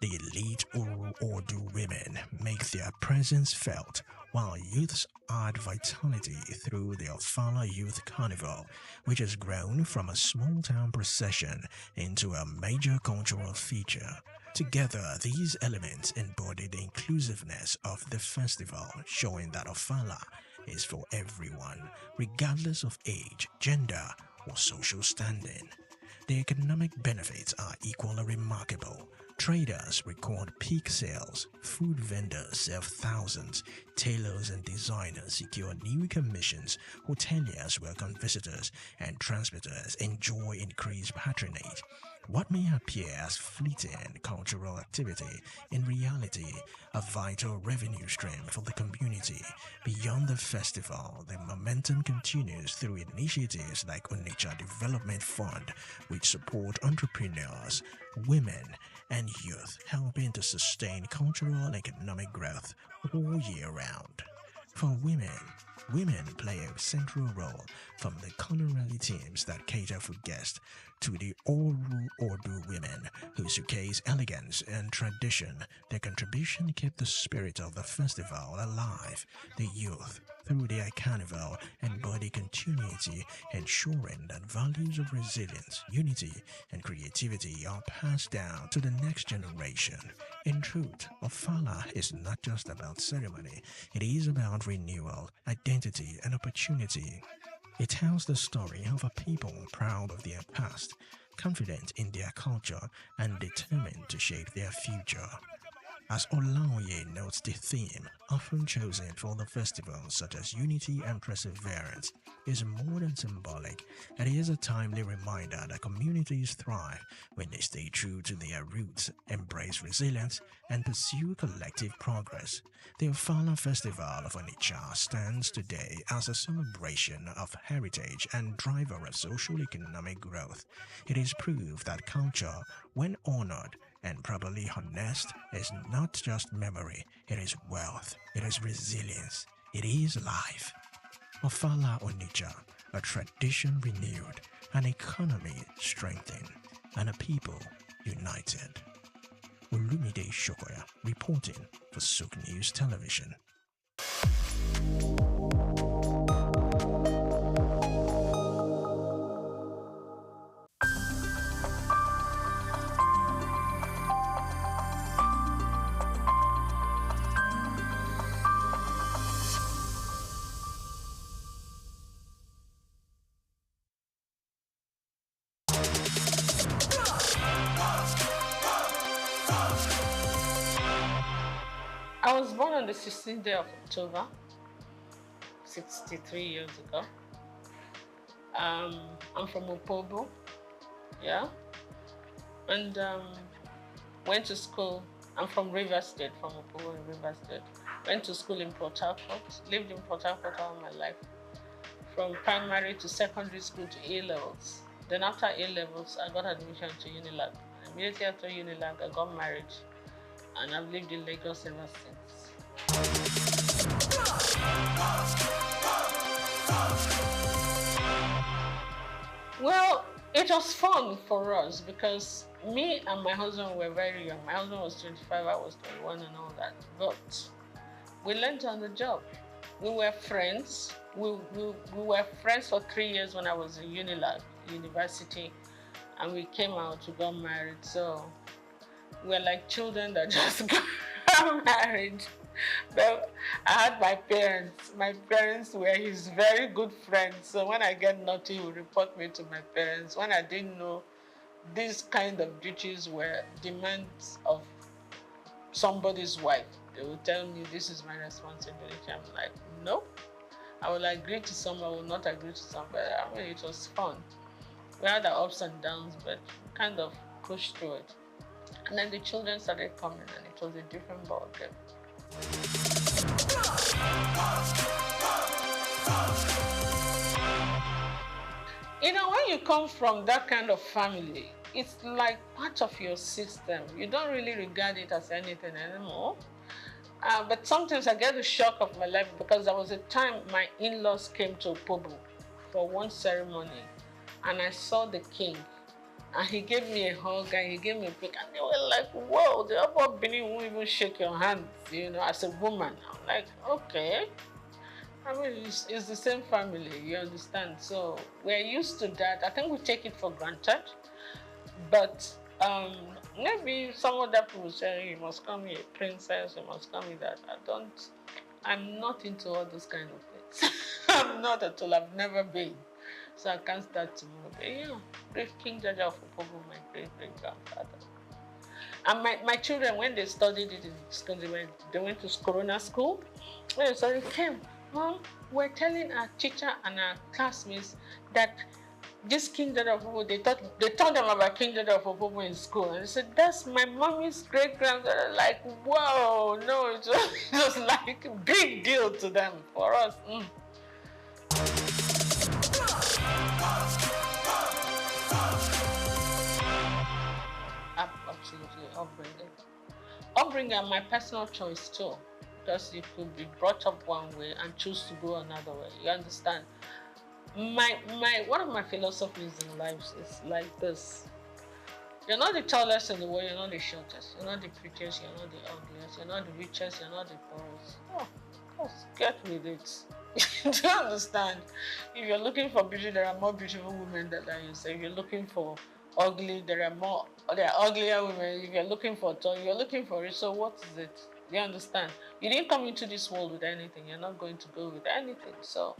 The elite Oru women make their presence felt, while youths add vitality through the Ofala Youth Carnival, which has grown from a small-town procession into a major cultural feature. Together, these elements embody the inclusiveness of the festival, showing that Ofala is for everyone, regardless of age, gender, or social standing. The economic benefits are equally remarkable. Traders record peak sales, food vendors serve thousands, tailors and designers secure new commissions, hoteliers welcome visitors, and transporters enjoy increased patronage. What may appear as fleeting cultural activity, in reality, a vital revenue stream for the community. Beyond the festival, the momentum continues through initiatives like Onitsha Development Fund, which support entrepreneurs, women, and youth, helping to sustain cultural and economic growth all year round. For women play a central role, from the culinary teams that cater for guests to the Oru Odu women who showcase elegance and tradition. Their contribution kept the spirit of the festival alive. The youth, through their carnival, embody continuity, ensuring that values of resilience, unity, and creativity are passed down to the next generation. In truth, Ofala is not just about ceremony, it is about renewal, identity, and opportunity. It tells the story of a people proud of their past, confident in their culture, and determined to shape their future. As Olaoye notes, the theme, often chosen for the festival, such as unity and perseverance, is more than symbolic. It is a timely reminder that communities thrive when they stay true to their roots, embrace resilience, and pursue collective progress. The Ofala Festival of Onitsha stands today as a celebration of heritage and driver of social economic growth. It is proof that culture, when honored and properly harnessed, is not just memory, it is wealth, it is resilience, it is life. Ofala Onitsha, a tradition renewed, an economy strengthened, and a people united. Olumide Shokoya reporting for SOUQ News Television. I was born on the 16th day of October, 63 years ago. I'm from Opobo, yeah, and went to school. I'm from Rivers State, from Opobo in Rivers State. Went to school in Port Harcourt, lived in Port Harcourt all my life, from primary to secondary school to A-levels. Then after A-levels, I got admission to Unilag and Immediately after Unilag, I got married, and I've lived in Lagos ever since. Well, it was fun for us because me and my husband were very young. My husband was 25, I was 21 and all that. But we learned on the job. We were friends. We were friends for 3 years when I was in Unilag, university, and we came out, we got married. So we're like children that just got married. But I had my parents. My parents were his very good friends. So when I get naughty, he would report me to my parents. When I didn't know these kind of duties were demands of somebody's wife, they would tell me this is my responsibility. I'm like, no. I will agree to some, I will not agree to some. But I mean, it was fun. We had our ups and downs, but kind of pushed through it. And then the children started coming, and it was a different ballgame. You know, when you come from that kind of family, it's like part of your system. You don't really regard it as anything anymore. But sometimes I get the shock of my life because there was a time my in-laws came to Opobo for one ceremony, and I saw the king. And he gave me a hug and he gave me a pick. And they were like, whoa, the upper Benin won't even shake your hand, you know, as a woman. I'm like, okay. I mean, it's the same family, you understand? So we're used to that. I think we take it for granted. But maybe some other people say, you must call me a princess, you must call me that. I'm not into all those kind of things. I'm not at all. I've never been. So I can't start tomorrow. But yeah, brave King Jaja of Opobo, my great-great-grandfather. And my children, when they studied it in school, they went to Corona school. When they studied, came, Mom, we're telling our teacher and our classmates that this King Jaja of Opobo, they told them about King Jaja of Opobo in school. And they said, that's my mommy's great-grandfather. Like, whoa, no, it was like a big deal to them. For us, Absolutely, upbringing and my personal choice too, because you could be brought up one way and choose to go another way. You understand? One of my philosophies in life is like this: you're not the tallest in the world, you're not the shortest, you're not the prettiest, you're not the ugliest, you're not the richest, you're not the poorest. Oh, just get with it. Do you understand? If you're looking for beauty, there are more beautiful women than you. So if you're looking for ugly, there are uglier women. If you're looking for tall, you're looking for it. So what is it? Do you understand? You didn't come into this world with anything. You're not going to go with anything. So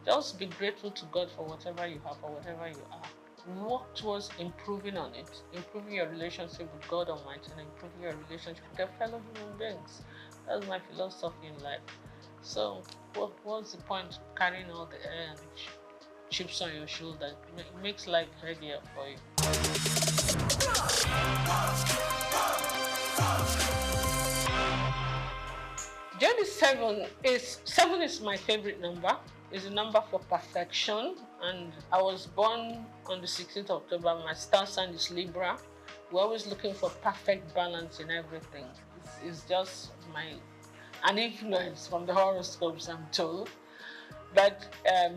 just be grateful to God for whatever you have or whatever you are. Work towards improving on it, improving your relationship with God Almighty and improving your relationship with your fellow human beings. That's my philosophy in life. So what's the point of carrying all the chips on your shoulder? It makes life heavier for you. Seven is my favorite number. It's a number for perfection, and I was born on the 16th of October. My star sign is Libra. We're always looking for perfect balance in everything. It's just an influence from the horoscopes, I'm told. But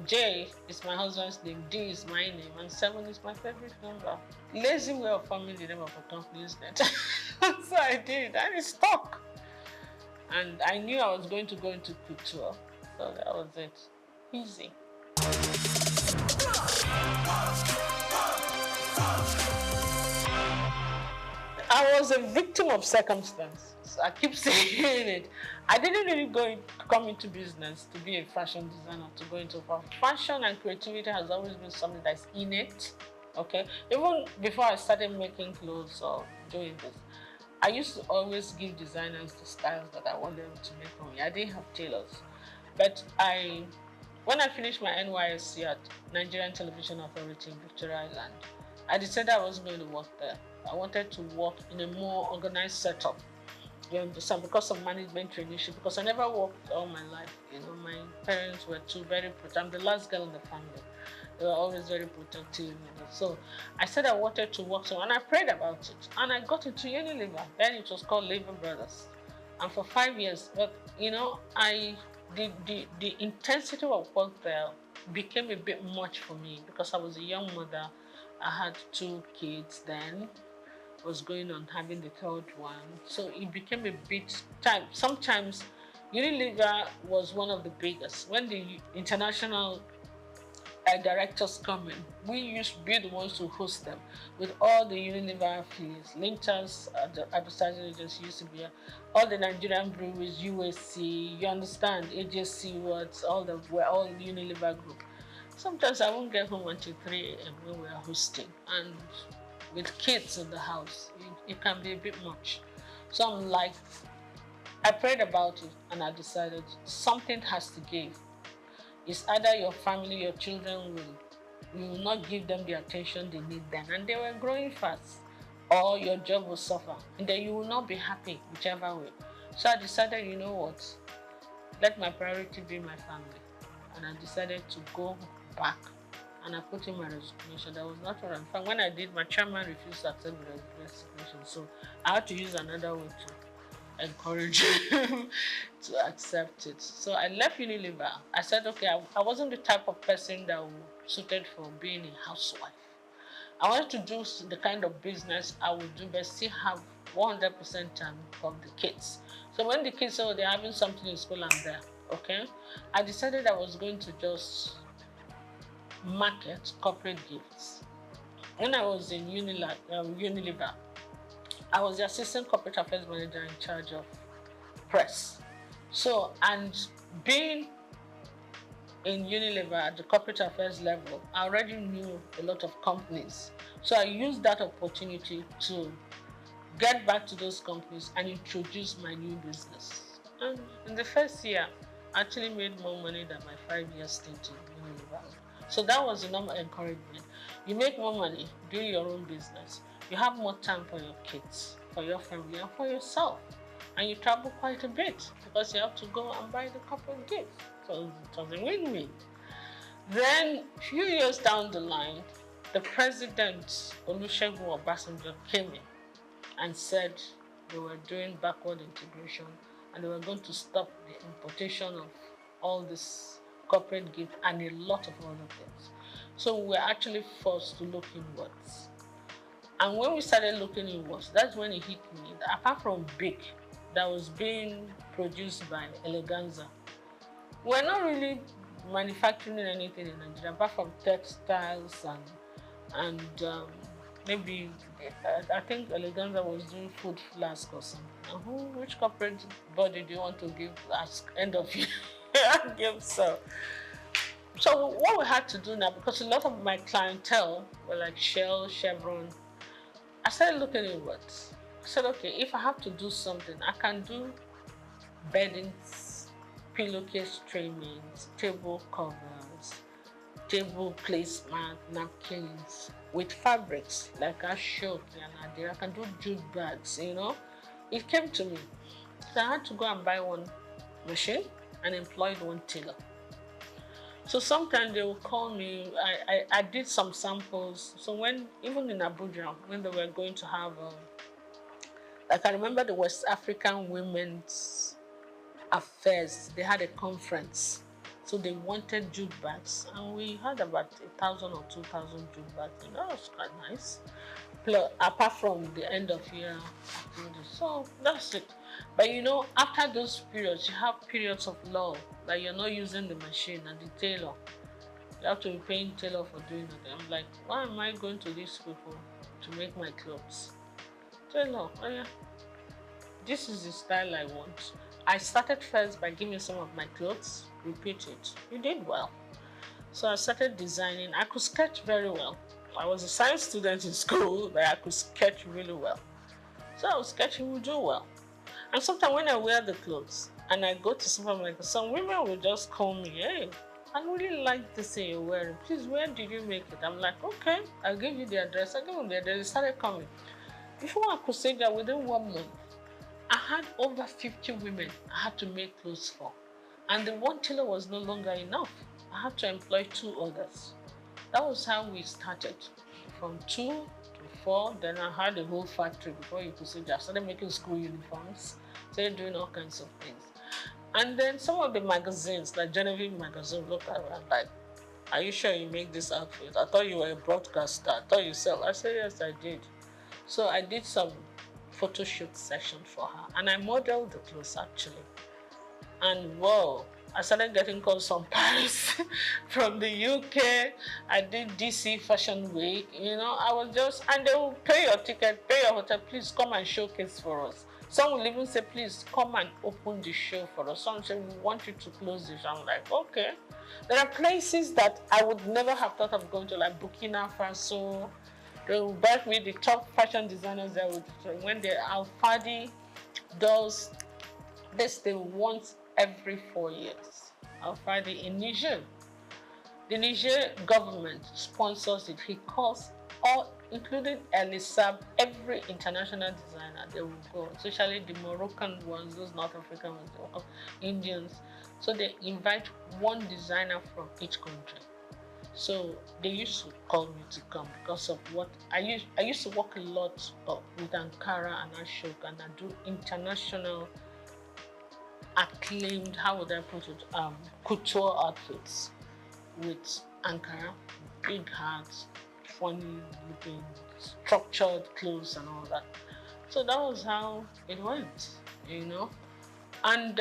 J is my husband's name, D is my name, and 7 is my favorite number. Lazy way of forming the name of a company, isn't it? So I did, and it stuck. And I knew I was going to go into couture, so that was it. Easy. I was a victim of circumstance. I keep saying it. I didn't really come into business to be a fashion designer, to go into fashion, and creativity has always been something that's innate. Okay, even before I started making clothes or doing this, I used to always give designers the styles that I wanted them to make for me. I didn't have tailors, but when I finished my NYSC at Nigerian Television Authority in Victoria Island, I decided I wasn't going to work there. I wanted to work in a more organized setup. You understand? Because of management traineeship, because I never worked all my life. You know, my parents were very protective. I'm the last girl in the family. They were always very protective. So I said I wanted to work somewhere, and I prayed about it. And I got into Unilever. Then it was called Lever Brothers. And for 5 years, but the intensity of work there became a bit much for me because I was a young mother. I had 2 kids then. Was going on having the 3rd one. So it became a bit time. Sometimes Unilever was one of the biggest. When the international directors come in, we used to be the ones to host them with all the Unilever affiliates. Linters, the advertising agency used to be all the Nigerian breweries, USC, you understand, AJC, we're all Unilever group. Sometimes I won't get home until 3 a.m. when we're hosting. And with kids in the house, it can be a bit much. So I'm like, I prayed about it and I decided something has to give. It's either your family, your children you will not give them the attention they need then, and they were growing fast, or your job will suffer, and then you will not be happy, whichever way. So I decided, you know what, let my priority be my family. And I decided to go back. And I put in my resignation. That was not what I'm fine. When I did, my chairman refused to accept the resignation. So I had to use another way to encourage him to accept it. So I left Unilever. I said, okay, I wasn't the type of person that was suited for being a housewife. I wanted to do the kind of business I would do, but still have 100% time for the kids. So when the kids said, they're having something in school, I'm there, okay? I decided I was going to just market corporate gifts. When I was in Unilever, I was the assistant corporate affairs manager in charge of press. So, and being in Unilever at the corporate affairs level, I already knew a lot of companies. So I used that opportunity to get back to those companies and introduce my new business. And in the first year, I actually made more money than my 5-year stint in Unilever. So that was a normal encouragement. You make more money doing your own business. You have more time for your kids, for your family, and for yourself. And you travel quite a bit because you have to go and buy the corporate gifts. So it was a win-win. Then, a few years down the line, the president, Olusegun Obasanjo, came in and said they were doing backward integration and they were going to stop the importation of all this corporate gift and a lot of other things. So we were actually forced to look inwards. And when we started looking inwards, that's when it hit me that apart from Big, that was being produced by Eleganza, we're not really manufacturing anything in Nigeria apart from textiles and maybe I think Eleganza was doing food flask or something. Which corporate body do you want to give as end of year gift? So what we had to do now, because a lot of my clientele were like Shell, Chevron, I started looking inwards. I said, okay, if I have to do something, I can do beddings, pillowcase trimmings, table covers, table placemat, napkins with fabrics like Ashok and Adira. I can do jute bags, you know. It came to me. So I had to go and buy one machine and employed one tailor. So sometimes they will call me. I did some samples. So even in Abuja, when they were going to have, like I remember the West African Women's Affairs, they had a conference. So they wanted jute bags, and we had about 1,000 or 2,000 jute bags, and that was quite nice. Plus, apart from the end of year activities. So that's it. But you know, after those periods, you have periods of lull, that you're not using the machine and the tailor. You have to be paying tailor for doing it. I'm like, why am I going to these people to make my clothes? Tailor, oh yeah, this is the style I want. I started first by giving some of my clothes, repeat it. You did well. So I started designing. I could sketch very well. I was a science student in school, but I could sketch really well. So I was sketching, would do well. And sometimes when I wear the clothes and I go to supermarket, some women will just call me, hey, I really like this thing you're wearing. Please, where did you make it? I'm like, okay, I'll give you the address. I give them the address. They started coming. Before I could say that, within 1 month, I had over 50 women I had to make clothes for. And the one tailor was no longer enough. I had to employ 2 others. That was how we started. From 2 to 4, then I had a whole factory before you could see that. I started making school uniforms, started doing all kinds of things. And then some of the magazines, like Genevieve magazine, looked at me and like, are you sure you make this outfit? I thought you were a broadcaster. I thought you sell. I said, yes, I did. So I did some photo shoot session for her. And I modeled the clothes, actually. And whoa, I started getting calls from Paris, from the UK. I did DC Fashion Week. You know, I was just, and they will pay your ticket, pay your hotel, please come and showcase for us. Some will even say, please come and open the show for us. Some say, we want you to close this. I'm like, okay. There are places that I would never have thought of going to, like Burkina Faso. They will back me, the top fashion designers that would, when the Alfadi does this, they want every 4 years. Alfadi in Niger. The Niger government sponsors it. He calls all, including Elisab, every international designer, they will go, especially the Moroccan ones, those North African ones, Indians. So they invite one designer from each country. So they used to call me to come because of what I used to work a lot with Ankara and Ashok, and I do international acclaimed, how would I put it, couture outfits with Ankara, big hats, funny looking, structured clothes and all that. So that was how it went, you know. And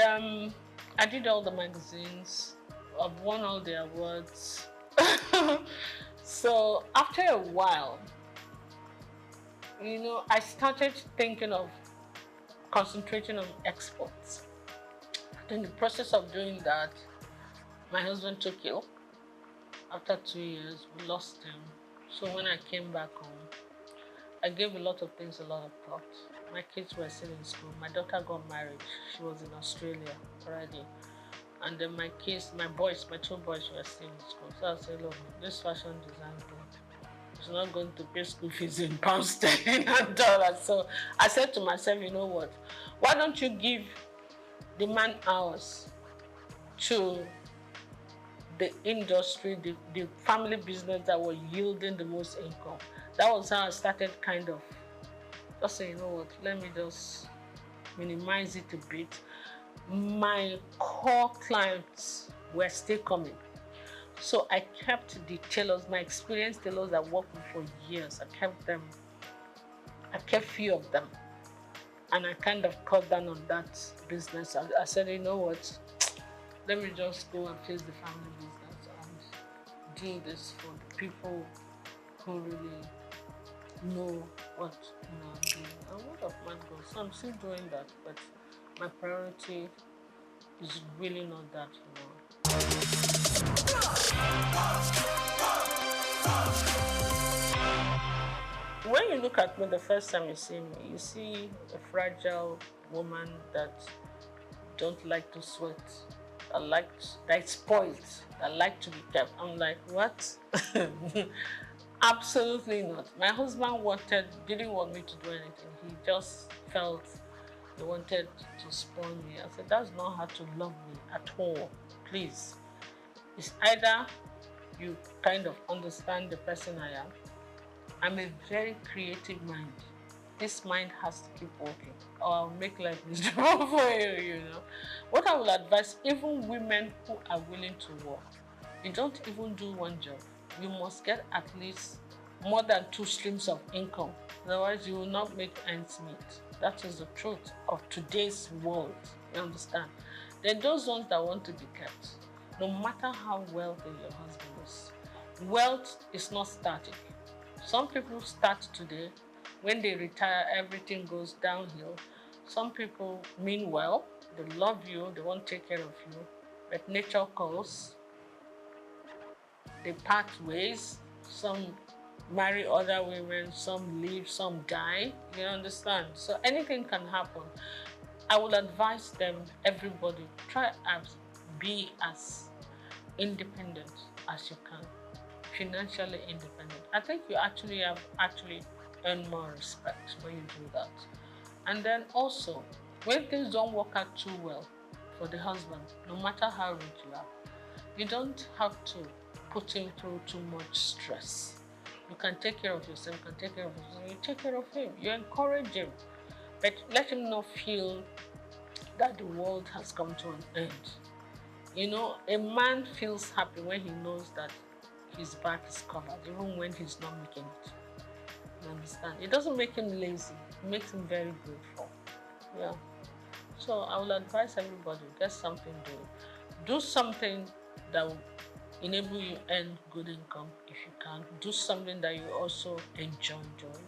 I did all the magazines. I've won all the awards. So after a while, you know, I started thinking of concentrating on exports. In the process of doing that, my husband took ill. After 2 years, we lost him. So when I came back home, I gave a lot of things a lot of thought. My kids were still in school. My daughter got married. She was in Australia already. And then my kids, my two boys were still in school. So I said, look, this fashion design thing is not going to pay school fees in pounds sterling and dollars. So I said to myself, you know what? Why don't you give the man hours to the industry, the family business that were yielding the most income? That was how I started kind of just saying, you know what, let me just minimize it a bit. My core clients were still coming. So I kept the tailors, my experienced tailors that worked with for years, I kept them. I kept few of them. And I kind of cut down on that business. I said, you know what, let me just go and face the family business and do this for the people who really know what I'm doing. And word of mouth goes. So I'm still doing that, but my priority is really not that one. When you look at me the first time you see me, you see a fragile woman that don't like to sweat, that's spoiled, that like to be kept. I'm like, what? Absolutely not. My husband didn't want me to do anything. He just felt he wanted to spoil me. I said, that's not how to love me at all. Please. It's either you kind of understand the person I am. I'm a very creative mind. This mind has to keep working, or I'll make life miserable for you, know. What I will advise, even women who are willing to work, you don't even do one job. You must get at least more than 2 streams of income. Otherwise, you will not make ends meet. That is the truth of today's world. You understand? Then those ones that want to be kept, no matter how wealthy your husband is, wealth is not static. Some people start today. When they retire, everything goes downhill. Some people mean well. They love you. They want to take care of you. But nature calls. They part ways. Some marry other women. Some leave. Some die. You understand? So anything can happen. I would advise them, everybody, try to be as independent as you can. Financially independent. I think you actually earn more respect when you do that. And then also, when things don't work out too well for the husband, no matter how rich you are, you don't have to put him through too much stress. You can take care of yourself, you can take care of yourself, you take care of him, you encourage him. But let him not feel that the world has come to an end. You know, a man feels happy when he knows that his back is covered, even when he's not making it. You understand? It doesn't make him lazy, it makes him very grateful. Yeah. So I will advise everybody, get something to do. Do something that will enable you to earn good income if you can. Do something that you also enjoy doing.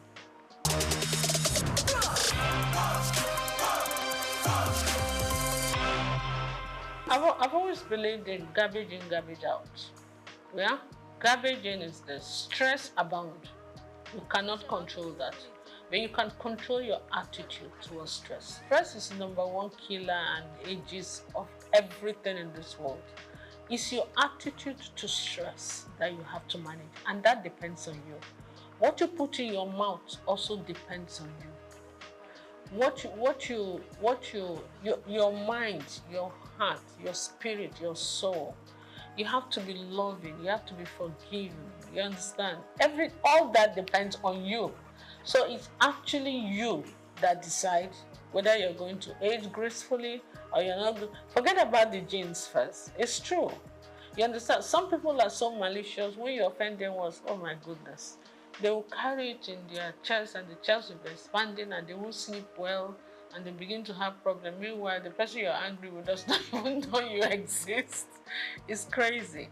I've always believed in garbage in, garbage out. Yeah? Garbage in is the stress abound. You cannot control that. But you can control your attitude towards stress. Stress is #1 killer and ages of everything in this world. It's your attitude to stress that you have to manage, and that depends on you. What you put in your mouth also depends on you. Your mind, your heart, your spirit, your soul. You have to be loving, you have to be forgiving, you understand? All that depends on you. So it's actually you that decide whether you're going to age gracefully or you're not. Forget about the genes first. It's true. You understand? Some people are so malicious. When you offend them once, oh my goodness. They will carry it in their chest and the chest will be expanding and they won't sleep well and they begin to have problems. Meanwhile, the person you're angry with does not even know you exist. It's crazy.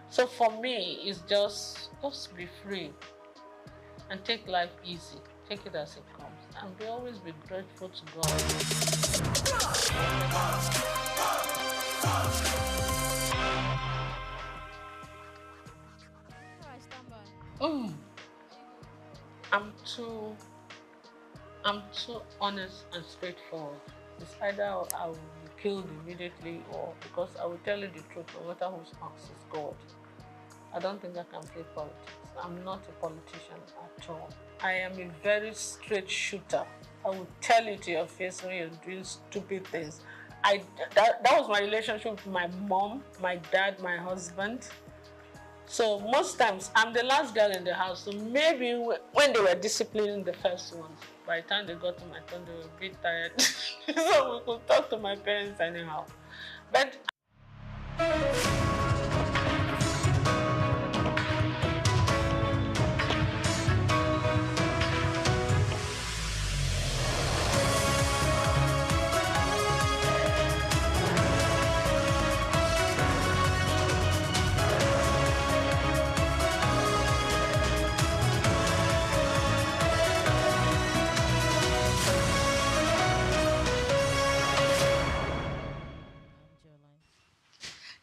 So for me, it's just be free and take life easy. Take it as it comes. And always be grateful to God. I'm too honest and straightforward. It's either I will be killed immediately or because I will tell you the truth no matter whose ask is God. I don't think I can play politics. I'm not a politician at all. I am a very straight shooter. I will tell you to your face when you're doing stupid things. That was my relationship with my mom, my dad, my husband. So most times, I'm the last girl in the house. So maybe when they were disciplining the first ones, by the time they got to my turn, they were a bit tired. So we could talk to my parents anyhow. But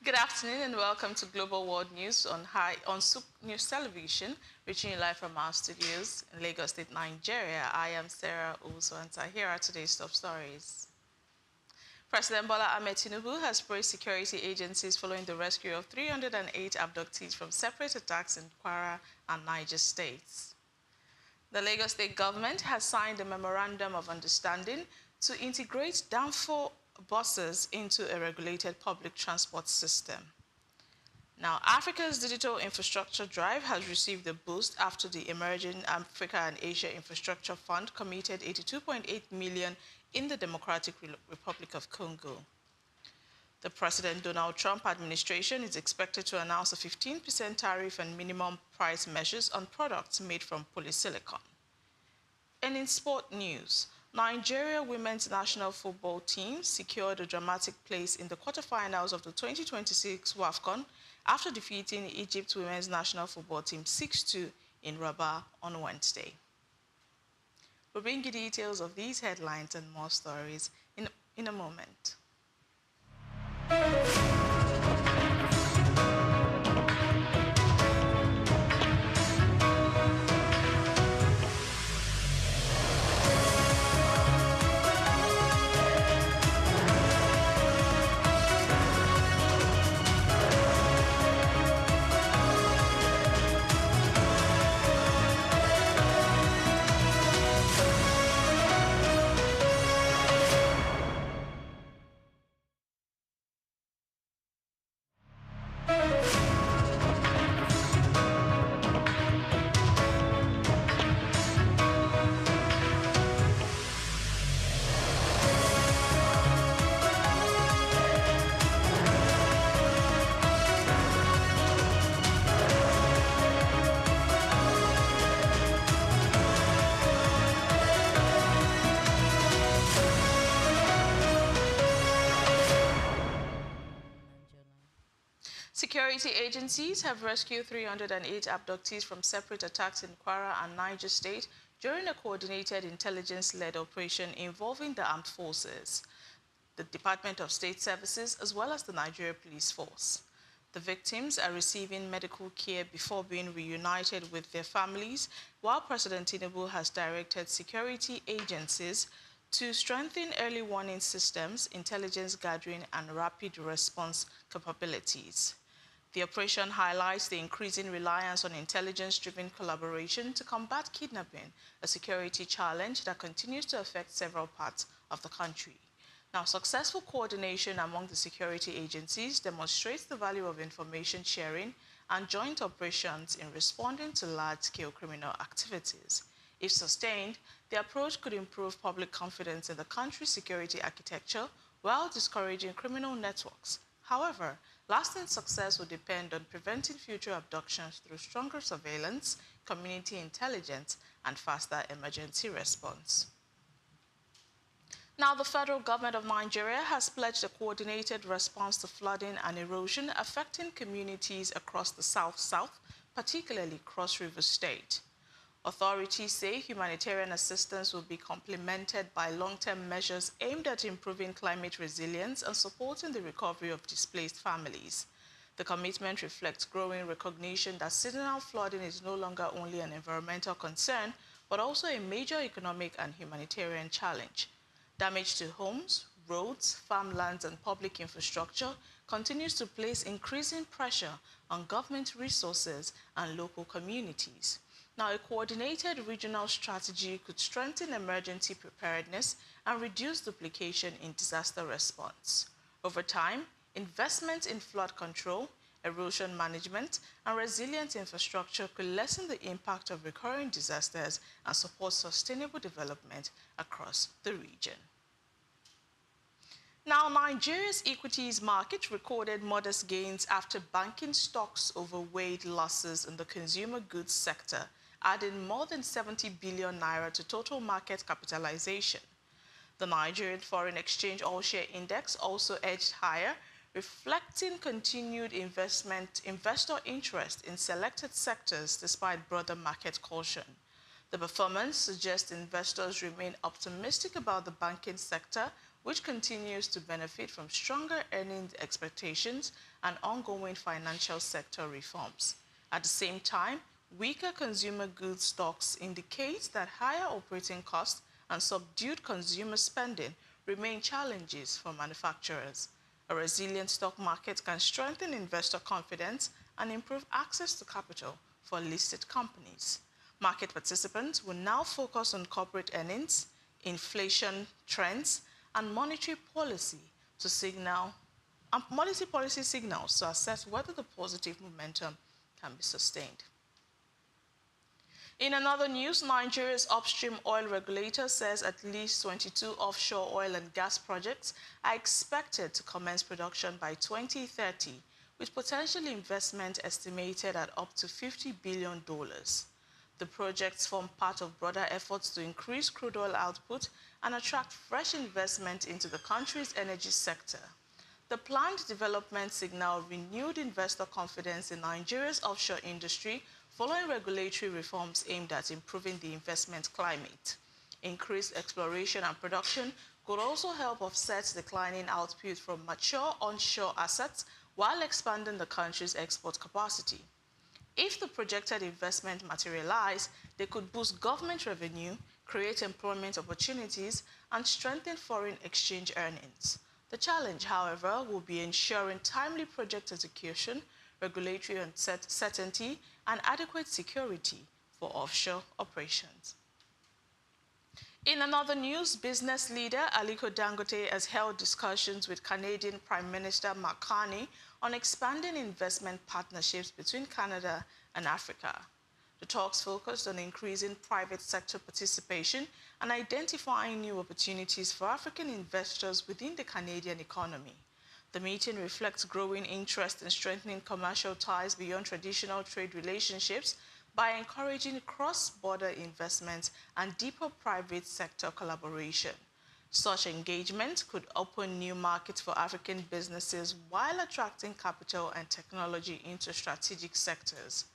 good afternoon and welcome to Global World News on SOUQ News Television, reaching you live from our studios in Lagos State, Nigeria. I am Sarah Owusu-Anta. Here are today's top stories. President Bola Ahmed Tinubu has praised security agencies following the rescue of 308 abductees from separate attacks in Kwara and Niger states. The Lagos State government has signed a memorandum of understanding to integrate Danfo buses into a regulated public transport system. Now, Africa's digital infrastructure drive has received a boost after the Emerging Africa and Asia Infrastructure Fund committed 82.8 million in the Democratic Republic of Congo. The President Donald Trump administration is expected to announce a 15% tariff and minimum price measures on products made from polysilicon. And in sport news, Nigeria women's national football team secured a dramatic place in the quarterfinals of the 2026 WAFCON after defeating Egypt women's national football team 6-2 in Rabat on Wednesday. We'll bring you details of these headlines and more stories in a moment. Security agencies have rescued 308 abductees from separate attacks in Kwara and Niger State during a coordinated intelligence-led operation involving the armed forces, the Department of State Services, as well as the Nigeria Police Force. The victims are receiving medical care before being reunited with their families, while President Tinubu has directed security agencies to strengthen early warning systems, intelligence gathering, and rapid response capabilities. The operation highlights the increasing reliance on intelligence-driven collaboration to combat kidnapping, a security challenge that continues to affect several parts of the country. Now, successful coordination among the security agencies demonstrates the value of information sharing and joint operations in responding to large-scale criminal activities. If sustained, the approach could improve public confidence in the country's security architecture while discouraging criminal networks. However, lasting success will depend on preventing future abductions through stronger surveillance, community intelligence, and faster emergency response. Now, the federal government of Nigeria has pledged a coordinated response to flooding and erosion affecting communities across the South, particularly Cross River State. Authorities say humanitarian assistance will be complemented by long-term measures aimed at improving climate resilience and supporting the recovery of displaced families. The commitment reflects growing recognition that seasonal flooding is no longer only an environmental concern, but also a major economic and humanitarian challenge. Damage to homes, roads, farmlands, and public infrastructure continues to place increasing pressure on government resources and local communities. Now, a coordinated regional strategy could strengthen emergency preparedness and reduce duplication in disaster response. Over time, investment in flood control, erosion management, and resilient infrastructure could lessen the impact of recurring disasters and support sustainable development across the region. Now, Nigeria's equities market recorded modest gains after banking stocks overweighed losses in the consumer goods sector, adding more than 70 billion naira to total market capitalization. The Nigerian Foreign Exchange All-Share Index also edged higher, reflecting continued investor interest in selected sectors despite broader market caution. The performance suggests investors remain optimistic about the banking sector, which continues to benefit from stronger earnings expectations and ongoing financial sector reforms. At the same time, weaker consumer goods stocks indicate that higher operating costs and subdued consumer spending remain challenges for manufacturers. A resilient stock market can strengthen investor confidence and improve access to capital for listed companies. Market participants will now focus on corporate earnings, inflation trends, and monetary policy signals to assess whether the positive momentum can be sustained. In another news, Nigeria's upstream oil regulator says at least 22 offshore oil and gas projects are expected to commence production by 2030, with potential investment estimated at up to $50 billion. The projects form part of broader efforts to increase crude oil output and attract fresh investment into the country's energy sector. The planned development signal renewed investor confidence in Nigeria's offshore industry following regulatory reforms aimed at improving the investment climate. Increased exploration and production could also help offset declining output from mature onshore assets while expanding the country's export capacity. If the projected investment materialize, they could boost government revenue, create employment opportunities, and strengthen foreign exchange earnings. The challenge, however, will be ensuring timely project execution, regulatory certainty, and adequate security for offshore operations. In another news, business leader Aliko Dangote has held discussions with Canadian Prime Minister Mark Carney on expanding investment partnerships between Canada and Africa. The talks focused on increasing private sector participation and identifying new opportunities for African investors within the Canadian economy. The meeting reflects growing interest in strengthening commercial ties beyond traditional trade relationships by encouraging cross-border investments and deeper private sector collaboration. Such engagement could open new markets for African businesses while attracting capital and technology into strategic sectors.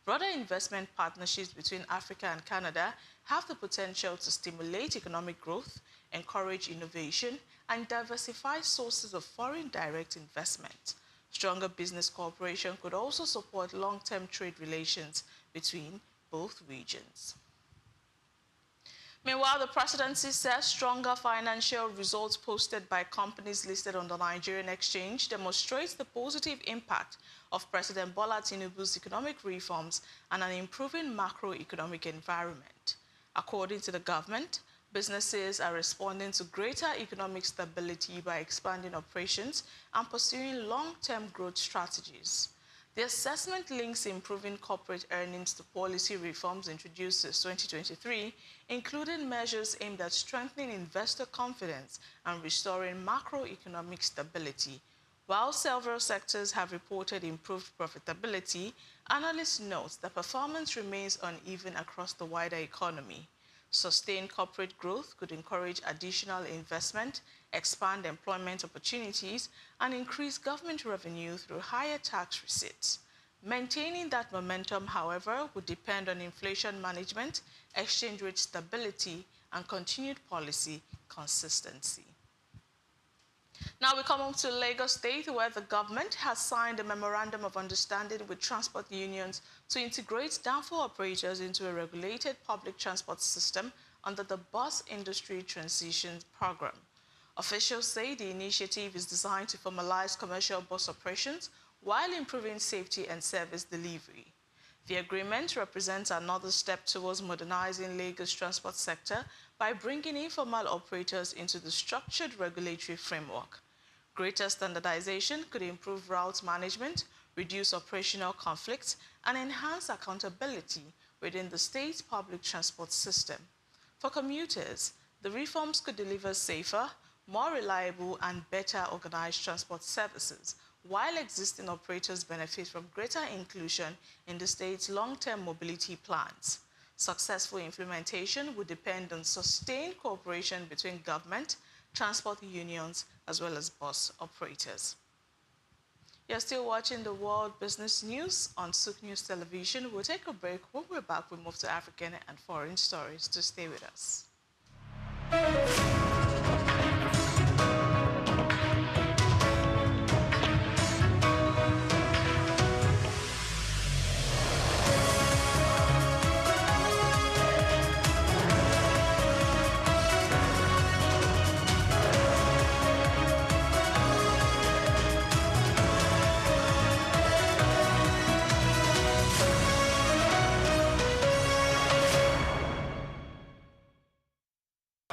Broader investment partnerships between Africa and Canada have the potential to stimulate economic growth, encourage innovation, and diversify sources of foreign direct investment. Stronger business cooperation could also support long-term trade relations between both regions. Meanwhile, the presidency says stronger financial results posted by companies listed on the Nigerian exchange demonstrates the positive impact of President Bola Tinubu's economic reforms and an improving macroeconomic environment. According to the government, businesses are responding to greater economic stability by expanding operations and pursuing long-term growth strategies. The assessment links improving corporate earnings to policy reforms introduced since 2023, including measures aimed at strengthening investor confidence and restoring macroeconomic stability. While several sectors have reported improved profitability, analysts note that performance remains uneven across the wider economy. Sustained corporate growth could encourage additional investment, expand employment opportunities, and increase government revenue through higher tax receipts. Maintaining that momentum, however, would depend on inflation management, exchange rate stability, and continued policy consistency. Now we come on to Lagos State, where the government has signed a memorandum of understanding with transport unions to integrate danfo operators into a regulated public transport system under the Bus Industry Transition Program. Officials say the initiative is designed to formalize commercial bus operations while improving safety and service delivery. The agreement represents another step towards modernizing Lagos' transport sector by bringing informal operators into the structured regulatory framework. Greater standardization could improve route management, reduce operational conflicts, and enhance accountability within the state's public transport system. For commuters, the reforms could deliver safer, more reliable, and better organized transport services, while existing operators benefit from greater inclusion in the state's long-term mobility plans. Successful implementation would depend on sustained cooperation between government, transport unions, as well as bus operators. You're still watching the World Business News on SOUQ News Television. We'll take a break. When we're back, we'll move to African and foreign stories. To stay with us.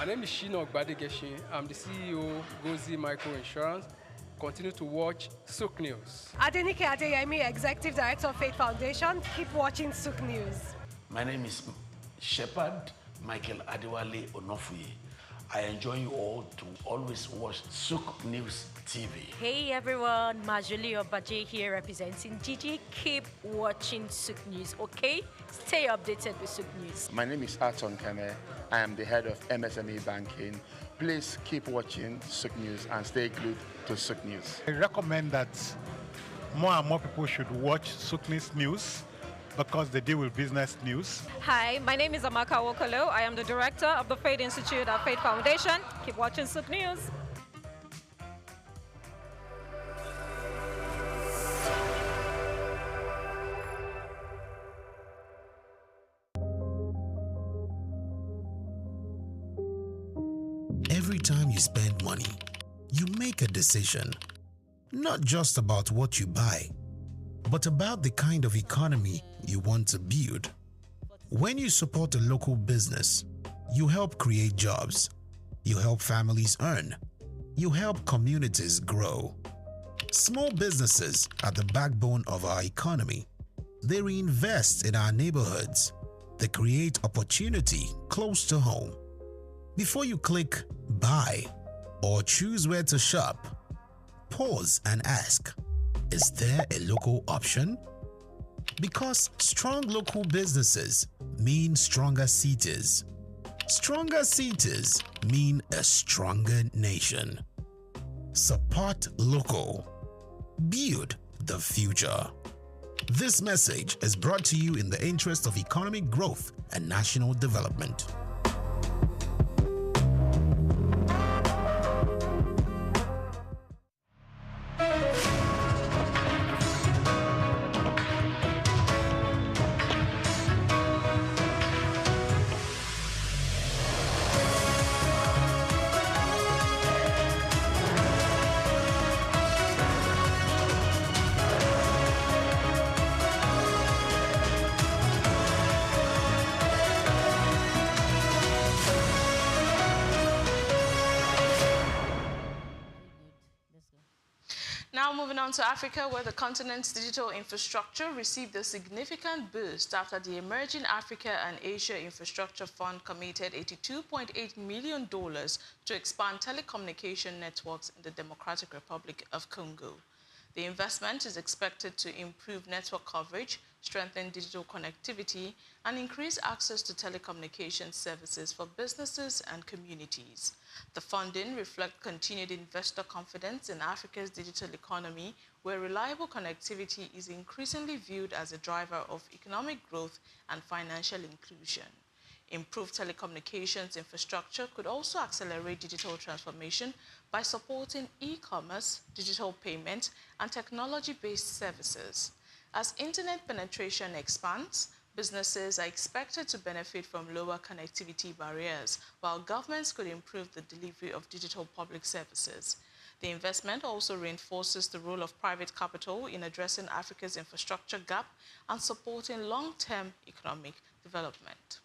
My name is Shino Ogbadegeshi. I'm the CEO of Gozi Micro Insurance. Continue to watch SOUQ News. Adenike Adeyemi, Executive Director of Faith Foundation. Keep watching SOUQ News. My name is Shepherd Michael Adewale Onofuye. I enjoy you all to always watch SOUQ News TV. Hey everyone, Majuli Obaje here representing Gigi. Keep watching SOUQ News, okay? Stay updated with SOUQ News. My name is Aton Kene. I am the head of MSME Banking. Please keep watching SOUQ News and stay glued to SOUQ News. I recommend that more and more people should watch SOUQ News because they deal with business news. Hi, my name is Amaka Wokolo. I am the director of the Faith Institute at Faith Foundation. Keep watching SOUQ News. Every time you spend money, you make a decision, not just about what you buy, but about the kind of economy you want to build. When you support a local business, you help create jobs, you help families earn, you help communities grow. Small businesses are the backbone of our economy. They reinvest in our neighborhoods. They create opportunity close to home. Before you click buy or choose where to shop, pause and ask, is there a local option? Because strong local businesses mean stronger cities. Stronger cities mean a stronger nation. Support local. Build the future. This message is brought to you in the interest of economic growth and national development. Now moving on to Africa, where the continent's digital infrastructure received a significant boost after the Emerging Africa and Asia Infrastructure Fund committed $82.8 million to expand telecommunication networks in the Democratic Republic of Congo. The investment is expected to improve network coverage, strengthen digital connectivity, and increase access to telecommunication services for businesses and communities. The funding reflects continued investor confidence in Africa's digital economy, where reliable connectivity is increasingly viewed as a driver of economic growth and financial inclusion. Improved telecommunications infrastructure could also accelerate digital transformation by supporting e-commerce, digital payment, and technology-based services. As internet penetration expands, businesses are expected to benefit from lower connectivity barriers, while governments could improve the delivery of digital public services. The investment also reinforces the role of private capital in addressing Africa's infrastructure gap and supporting long-term economic development.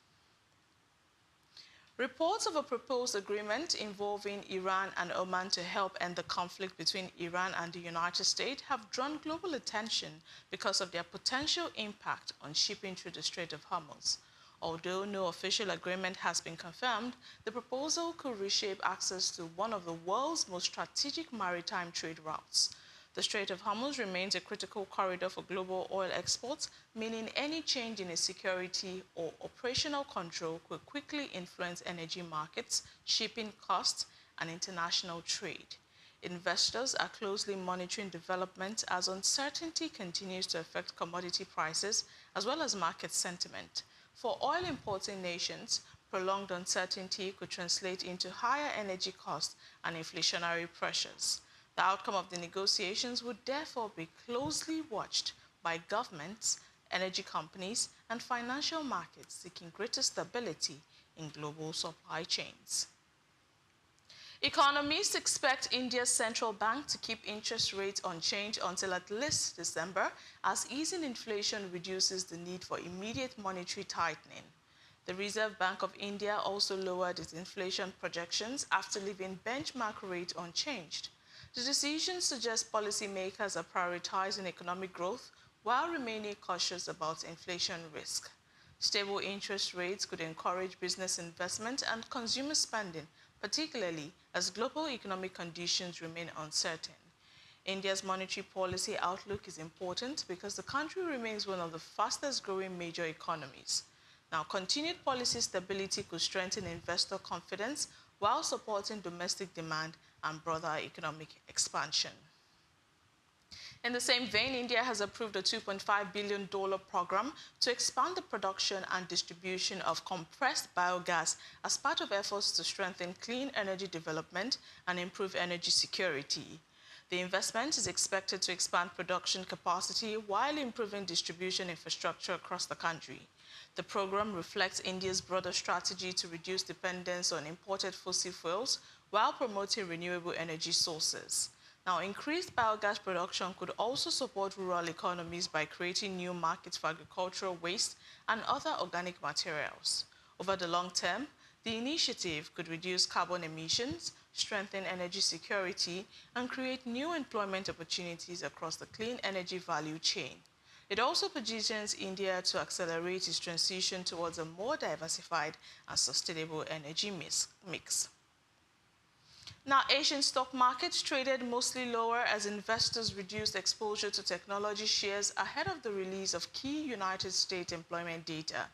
Reports of a proposed agreement involving Iran and Oman to help end the conflict between Iran and the United States have drawn global attention because of their potential impact on shipping through the Strait of Hormuz. Although no official agreement has been confirmed, the proposal could reshape access to one of the world's most strategic maritime trade routes. The Strait of Hormuz remains a critical corridor for global oil exports, meaning any change in its security or operational control could quickly influence energy markets, shipping costs, and international trade. Investors are closely monitoring developments as uncertainty continues to affect commodity prices as well as market sentiment. For oil importing nations, prolonged uncertainty could translate into higher energy costs and inflationary pressures. The outcome of the negotiations would therefore be closely watched by governments, energy companies, and financial markets seeking greater stability in global supply chains. Economists expect India's central bank to keep interest rates unchanged until at least December, as easing inflation reduces the need for immediate monetary tightening. The Reserve Bank of India also lowered its inflation projections after leaving benchmark rate unchanged. The decision suggests policymakers are prioritizing economic growth while remaining cautious about inflation risk. Stable interest rates could encourage business investment and consumer spending, particularly as global economic conditions remain uncertain. India's monetary policy outlook is important because the country remains one of the fastest growing major economies. Now, continued policy stability could strengthen investor confidence while supporting domestic demand and broader economic expansion. In the same vein, India has approved a $2.5 billion program to expand the production and distribution of compressed biogas as part of efforts to strengthen clean energy development and improve energy security. The investment is expected to expand production capacity while improving distribution infrastructure across the country. The program reflects India's broader strategy to reduce dependence on imported fossil fuels while promoting renewable energy sources. Now, increased biogas production could also support rural economies by creating new markets for agricultural waste and other organic materials. Over the long term, the initiative could reduce carbon emissions, strengthen energy security, and create new employment opportunities across the clean energy value chain. It also positions India to accelerate its transition towards a more diversified and sustainable energy mix. Now, Asian stock markets traded mostly lower as investors reduced exposure to technology shares ahead of the release of key United States employment data.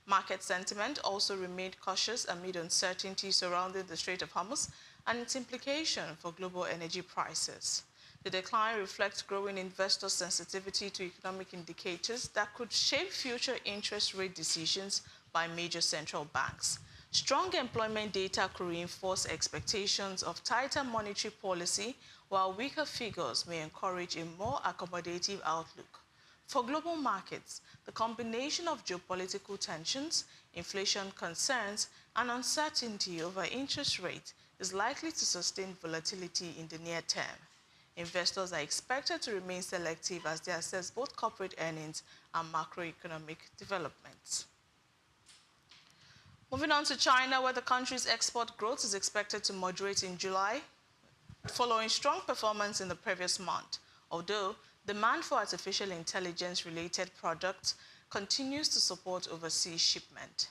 Market sentiment also remained cautious amid uncertainty surrounding the Strait of Hormuz and its implication for global energy prices. The decline reflects growing investor sensitivity to economic indicators that could shape future interest rate decisions by major central banks. Strong employment data could reinforce expectations of tighter monetary policy, while weaker figures may encourage a more accommodative outlook. For global markets, the combination of geopolitical tensions, inflation concerns, and uncertainty over interest rates is likely to sustain volatility in the near term. Investors are expected to remain selective as they assess both corporate earnings and macroeconomic developments. Moving on to China, where the country's export growth is expected to moderate in July, following strong performance in the previous month, although demand for artificial intelligence-related products continues to support overseas shipment.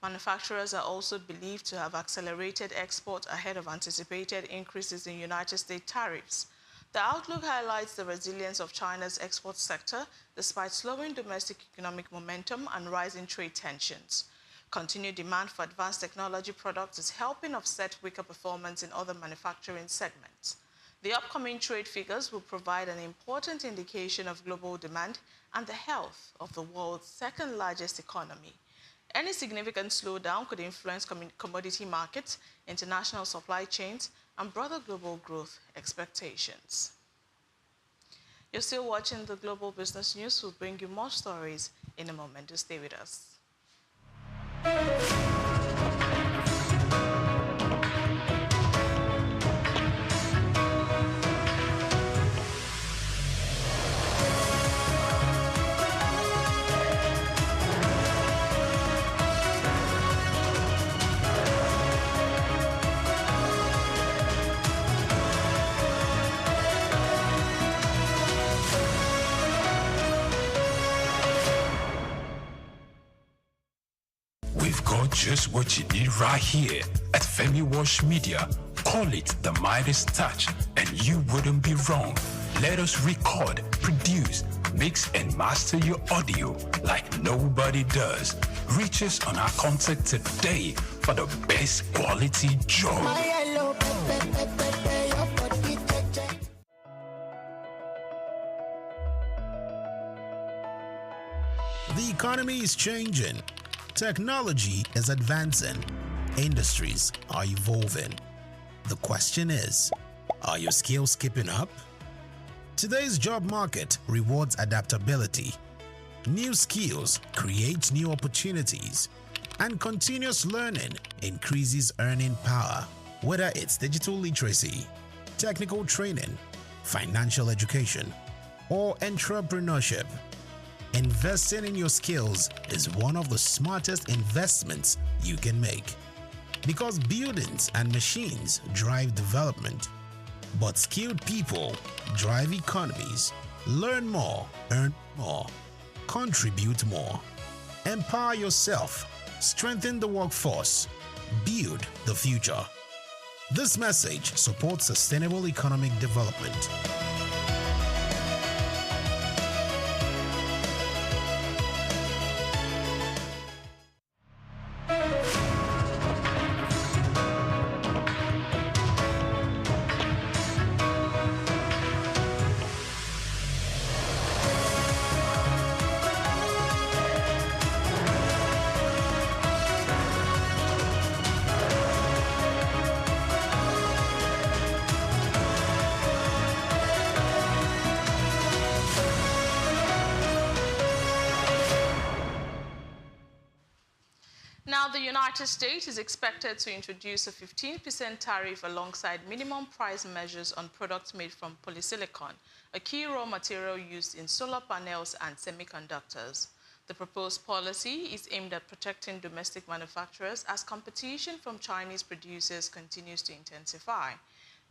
Manufacturers are also believed to have accelerated export ahead of anticipated increases in United States tariffs. The outlook highlights the resilience of China's export sector despite slowing domestic economic momentum and rising trade tensions. Continued demand for advanced technology products is helping offset weaker performance in other manufacturing segments. The upcoming trade figures will provide an important indication of global demand and the health of the world's second-largest economy. Any significant slowdown could influence commodity markets, international supply chains, and broader global growth expectations. You're still watching the Global Business News. We'll bring you more stories in a moment. Do stay with us. Just what you need right here at Femi Wash Media. Call it the Midas Touch and you wouldn't be wrong. Let us record, produce, mix and master your audio like nobody does. Reach us on our contact today for the best quality job. The economy is changing. Technology is advancing. Industries are evolving. The question is, are your skills keeping up? Today's job market rewards adaptability. New skills create new opportunities, and continuous learning increases earning power. Whether it's digital literacy, technical training, financial education, or entrepreneurship, investing in your skills is one of the smartest investments you can make. Because buildings and machines drive development, but skilled people drive economies. Learn more, earn more, contribute more. Empower yourself, strengthen the workforce, build the future. This message supports sustainable economic development. Now, the United States is expected to introduce a 15% tariff alongside minimum price measures on products made from polysilicon, a key raw material used in solar panels and semiconductors. The proposed policy is aimed at protecting domestic manufacturers as competition from Chinese producers continues to intensify.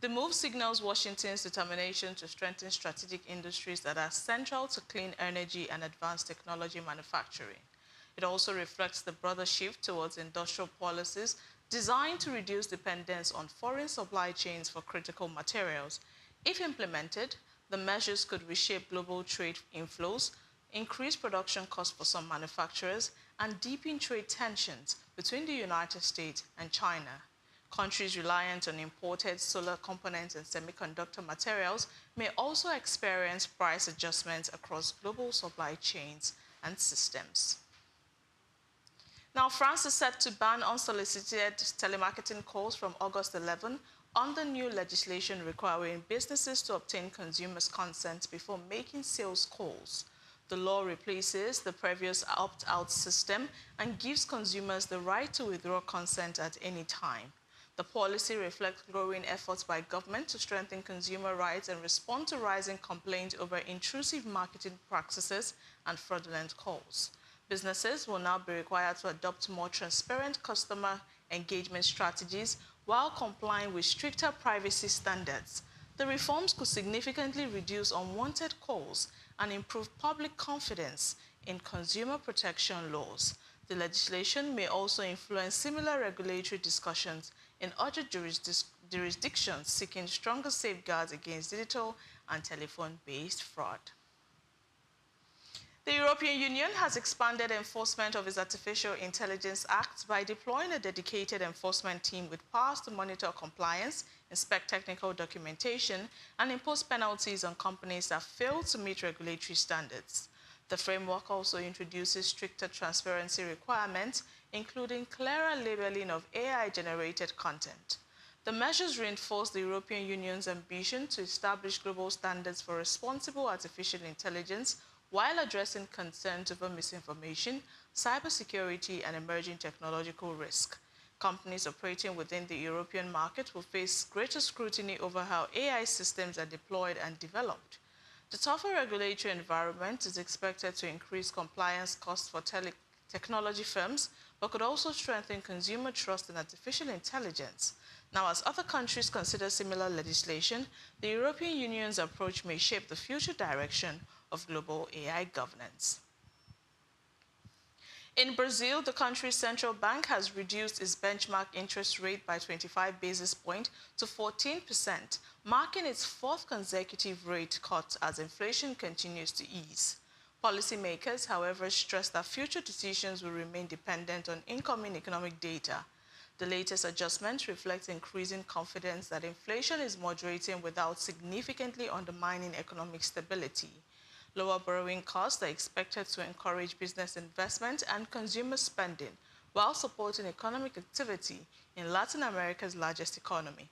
The move signals Washington's determination to strengthen strategic industries that are central to clean energy and advanced technology manufacturing. It also reflects the broader shift towards industrial policies designed to reduce dependence on foreign supply chains for critical materials. If implemented, the measures could reshape global trade inflows, increased production costs for some manufacturers, and deepen trade tensions between the United States and China. Countries reliant on imported solar components and semiconductor materials may also experience price adjustments across global supply chains and systems. Now, France is set to ban unsolicited telemarketing calls from August 11 under new legislation requiring businesses to obtain consumers' consent before making sales calls. The law replaces the previous opt-out system and gives consumers the right to withdraw consent at any time. The policy reflects growing efforts by government to strengthen consumer rights and respond to rising complaints over intrusive marketing practices and fraudulent calls. Businesses will now be required to adopt more transparent customer engagement strategies while complying with stricter privacy standards. The reforms could significantly reduce unwanted calls and improve public confidence in consumer protection laws. The legislation may also influence similar regulatory discussions in other jurisdictions seeking stronger safeguards against digital and telephone-based fraud. The European Union has expanded enforcement of its Artificial Intelligence Act by deploying a dedicated enforcement team with powers to monitor compliance, inspect technical documentation, and impose penalties on companies that fail to meet regulatory standards. The framework also introduces stricter transparency requirements, including clearer labeling of AI-generated content. The measures reinforce the European Union's ambition to establish global standards for responsible artificial intelligence while addressing concerns over misinformation, cybersecurity, and emerging technological risk. Companies operating within the European market will face greater scrutiny over how AI systems are deployed and developed. The tougher regulatory environment is expected to increase compliance costs for technology firms, but could also strengthen consumer trust in artificial intelligence. Now, as other countries consider similar legislation, the European Union's approach may shape the future direction of global AI governance. In Brazil, the country's central bank has reduced its benchmark interest rate by 25 basis points to 14%, marking its fourth consecutive rate cut as inflation continues to ease. Policymakers, however, stress that future decisions will remain dependent on incoming economic data. The latest adjustment reflects increasing confidence that inflation is moderating without significantly undermining economic stability. Lower borrowing costs are expected to encourage business investment and consumer spending, while supporting economic activity in Latin America's largest economy.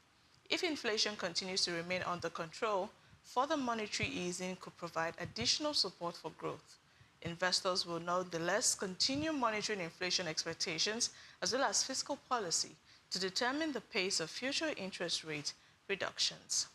If inflation continues to remain under control, further monetary easing could provide additional support for growth. Investors will nonetheless continue monitoring inflation expectations as well as fiscal policy to determine the pace of future interest rate reductions.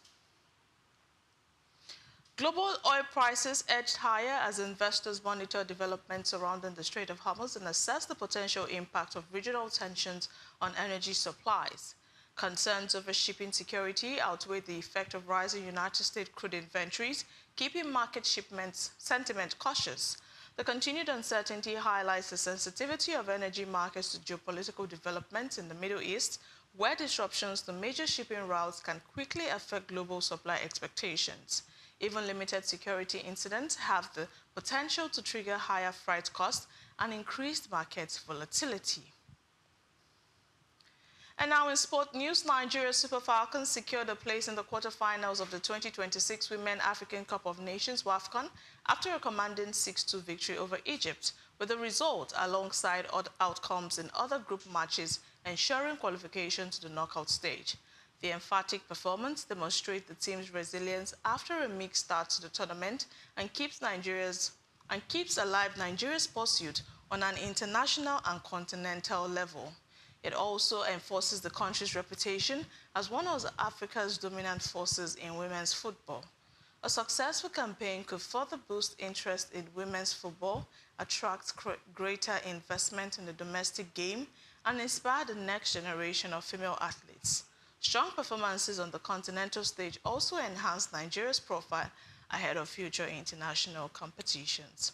Global oil prices edged higher as investors monitor developments surrounding the Strait of Hormuz and assess the potential impact of regional tensions on energy supplies. Concerns over shipping security outweigh the effect of rising United States crude inventories, keeping market shipments sentiment cautious. The continued uncertainty highlights the sensitivity of energy markets to geopolitical developments in the Middle East, where disruptions to major shipping routes can quickly affect global supply expectations. Even limited security incidents have the potential to trigger higher freight costs and increased market volatility. And now in sport news, Nigeria Super Falcons secured a place in the quarterfinals of the 2026 Women African Cup of Nations WAFCON after a commanding 6-2 victory over Egypt, with the result alongside odd outcomes in other group matches ensuring qualification to the knockout stage. The emphatic performance demonstrates the team's resilience after a mixed start to the tournament and keeps alive Nigeria's pursuit on an international and continental level. It also enforces the country's reputation as one of Africa's dominant forces in women's football. A successful campaign could further boost interest in women's football, attract greater investment in the domestic game, and inspire the next generation of female athletes. Strong performances on the continental stage also enhance Nigeria's profile ahead of future international competitions.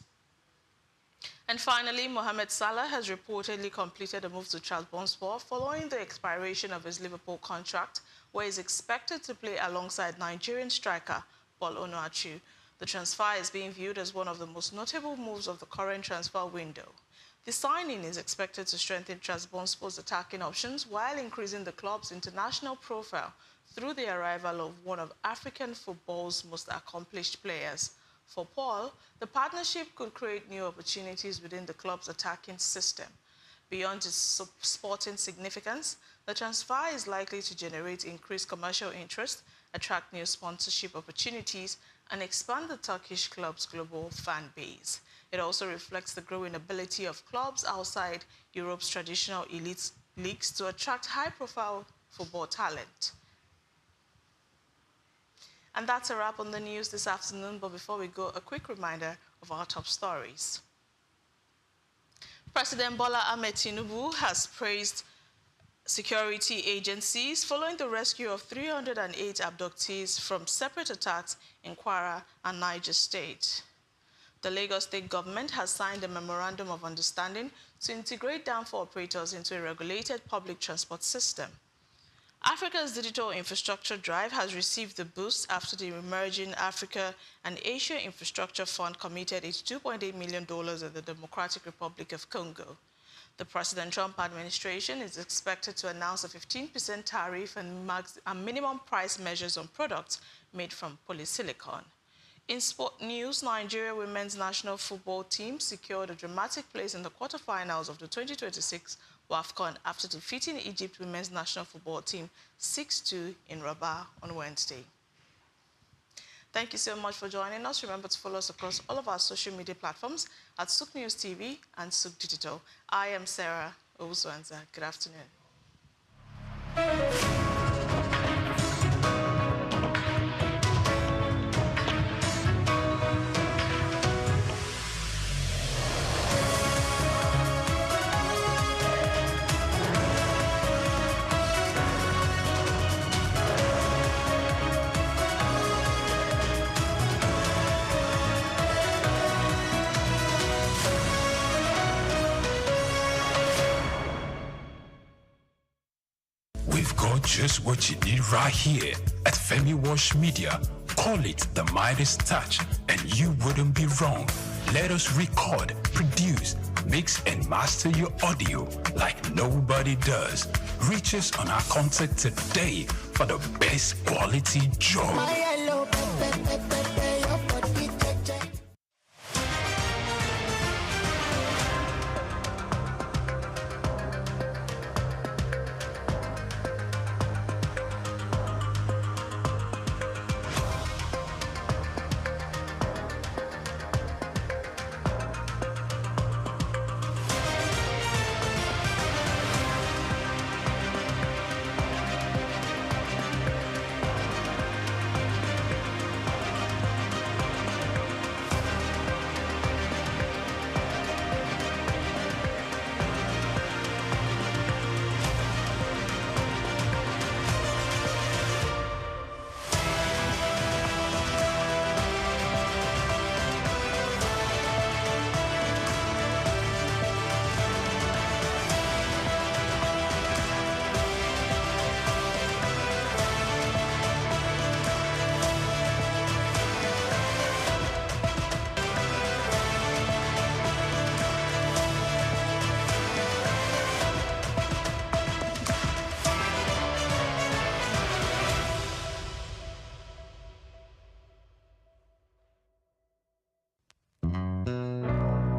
And finally, Mohamed Salah has reportedly completed a move to Trabzonspor following the expiration of his Liverpool contract, where he is expected to play alongside Nigerian striker Paul Onuachu. The transfer is being viewed as one of the most notable moves of the current transfer window. The signing is expected to strengthen Trabzonspor's attacking options while increasing the club's international profile through the arrival of one of African football's most accomplished players. For Paul, the partnership could create new opportunities within the club's attacking system. Beyond its sporting significance, the transfer is likely to generate increased commercial interest, attract new sponsorship opportunities, and expand the Turkish club's global fan base. It also reflects the growing ability of clubs outside Europe's traditional elite leagues to attract high-profile football talent. And that's a wrap on the news this afternoon, but before we go, a quick reminder of our top stories. President Bola Ahmed Tinubu has praised security agencies following the rescue of 308 abductees from separate attacks in Kwara and Niger State. The Lagos State government has signed a memorandum of understanding to integrate danfo operators into a regulated public transport system. Africa's digital infrastructure drive has received the boost after the Emerging Africa and Asia Infrastructure Fund committed its $2.8 million in the Democratic Republic of Congo. The President Trump administration is expected to announce a 15% tariff and minimum price measures on products made from polysilicon. In sport news, Nigeria women's national football team secured a dramatic place in the quarterfinals of the 2026 WAFCON after defeating Egypt women's national football team 6-2 in Rabat on Wednesday. Thank you so much for joining us. Remember to follow us across all of our social media platforms at SOUQ News TV and SOUQ Digital. I am Sarah Owusu-Anza. Good afternoon. We've got just what you need right here at Femi Wash Media. Call it the Midas Touch, and you wouldn't be wrong. Let us record, produce, mix, and master your audio like nobody does. Reach us on our contact today for the best quality job.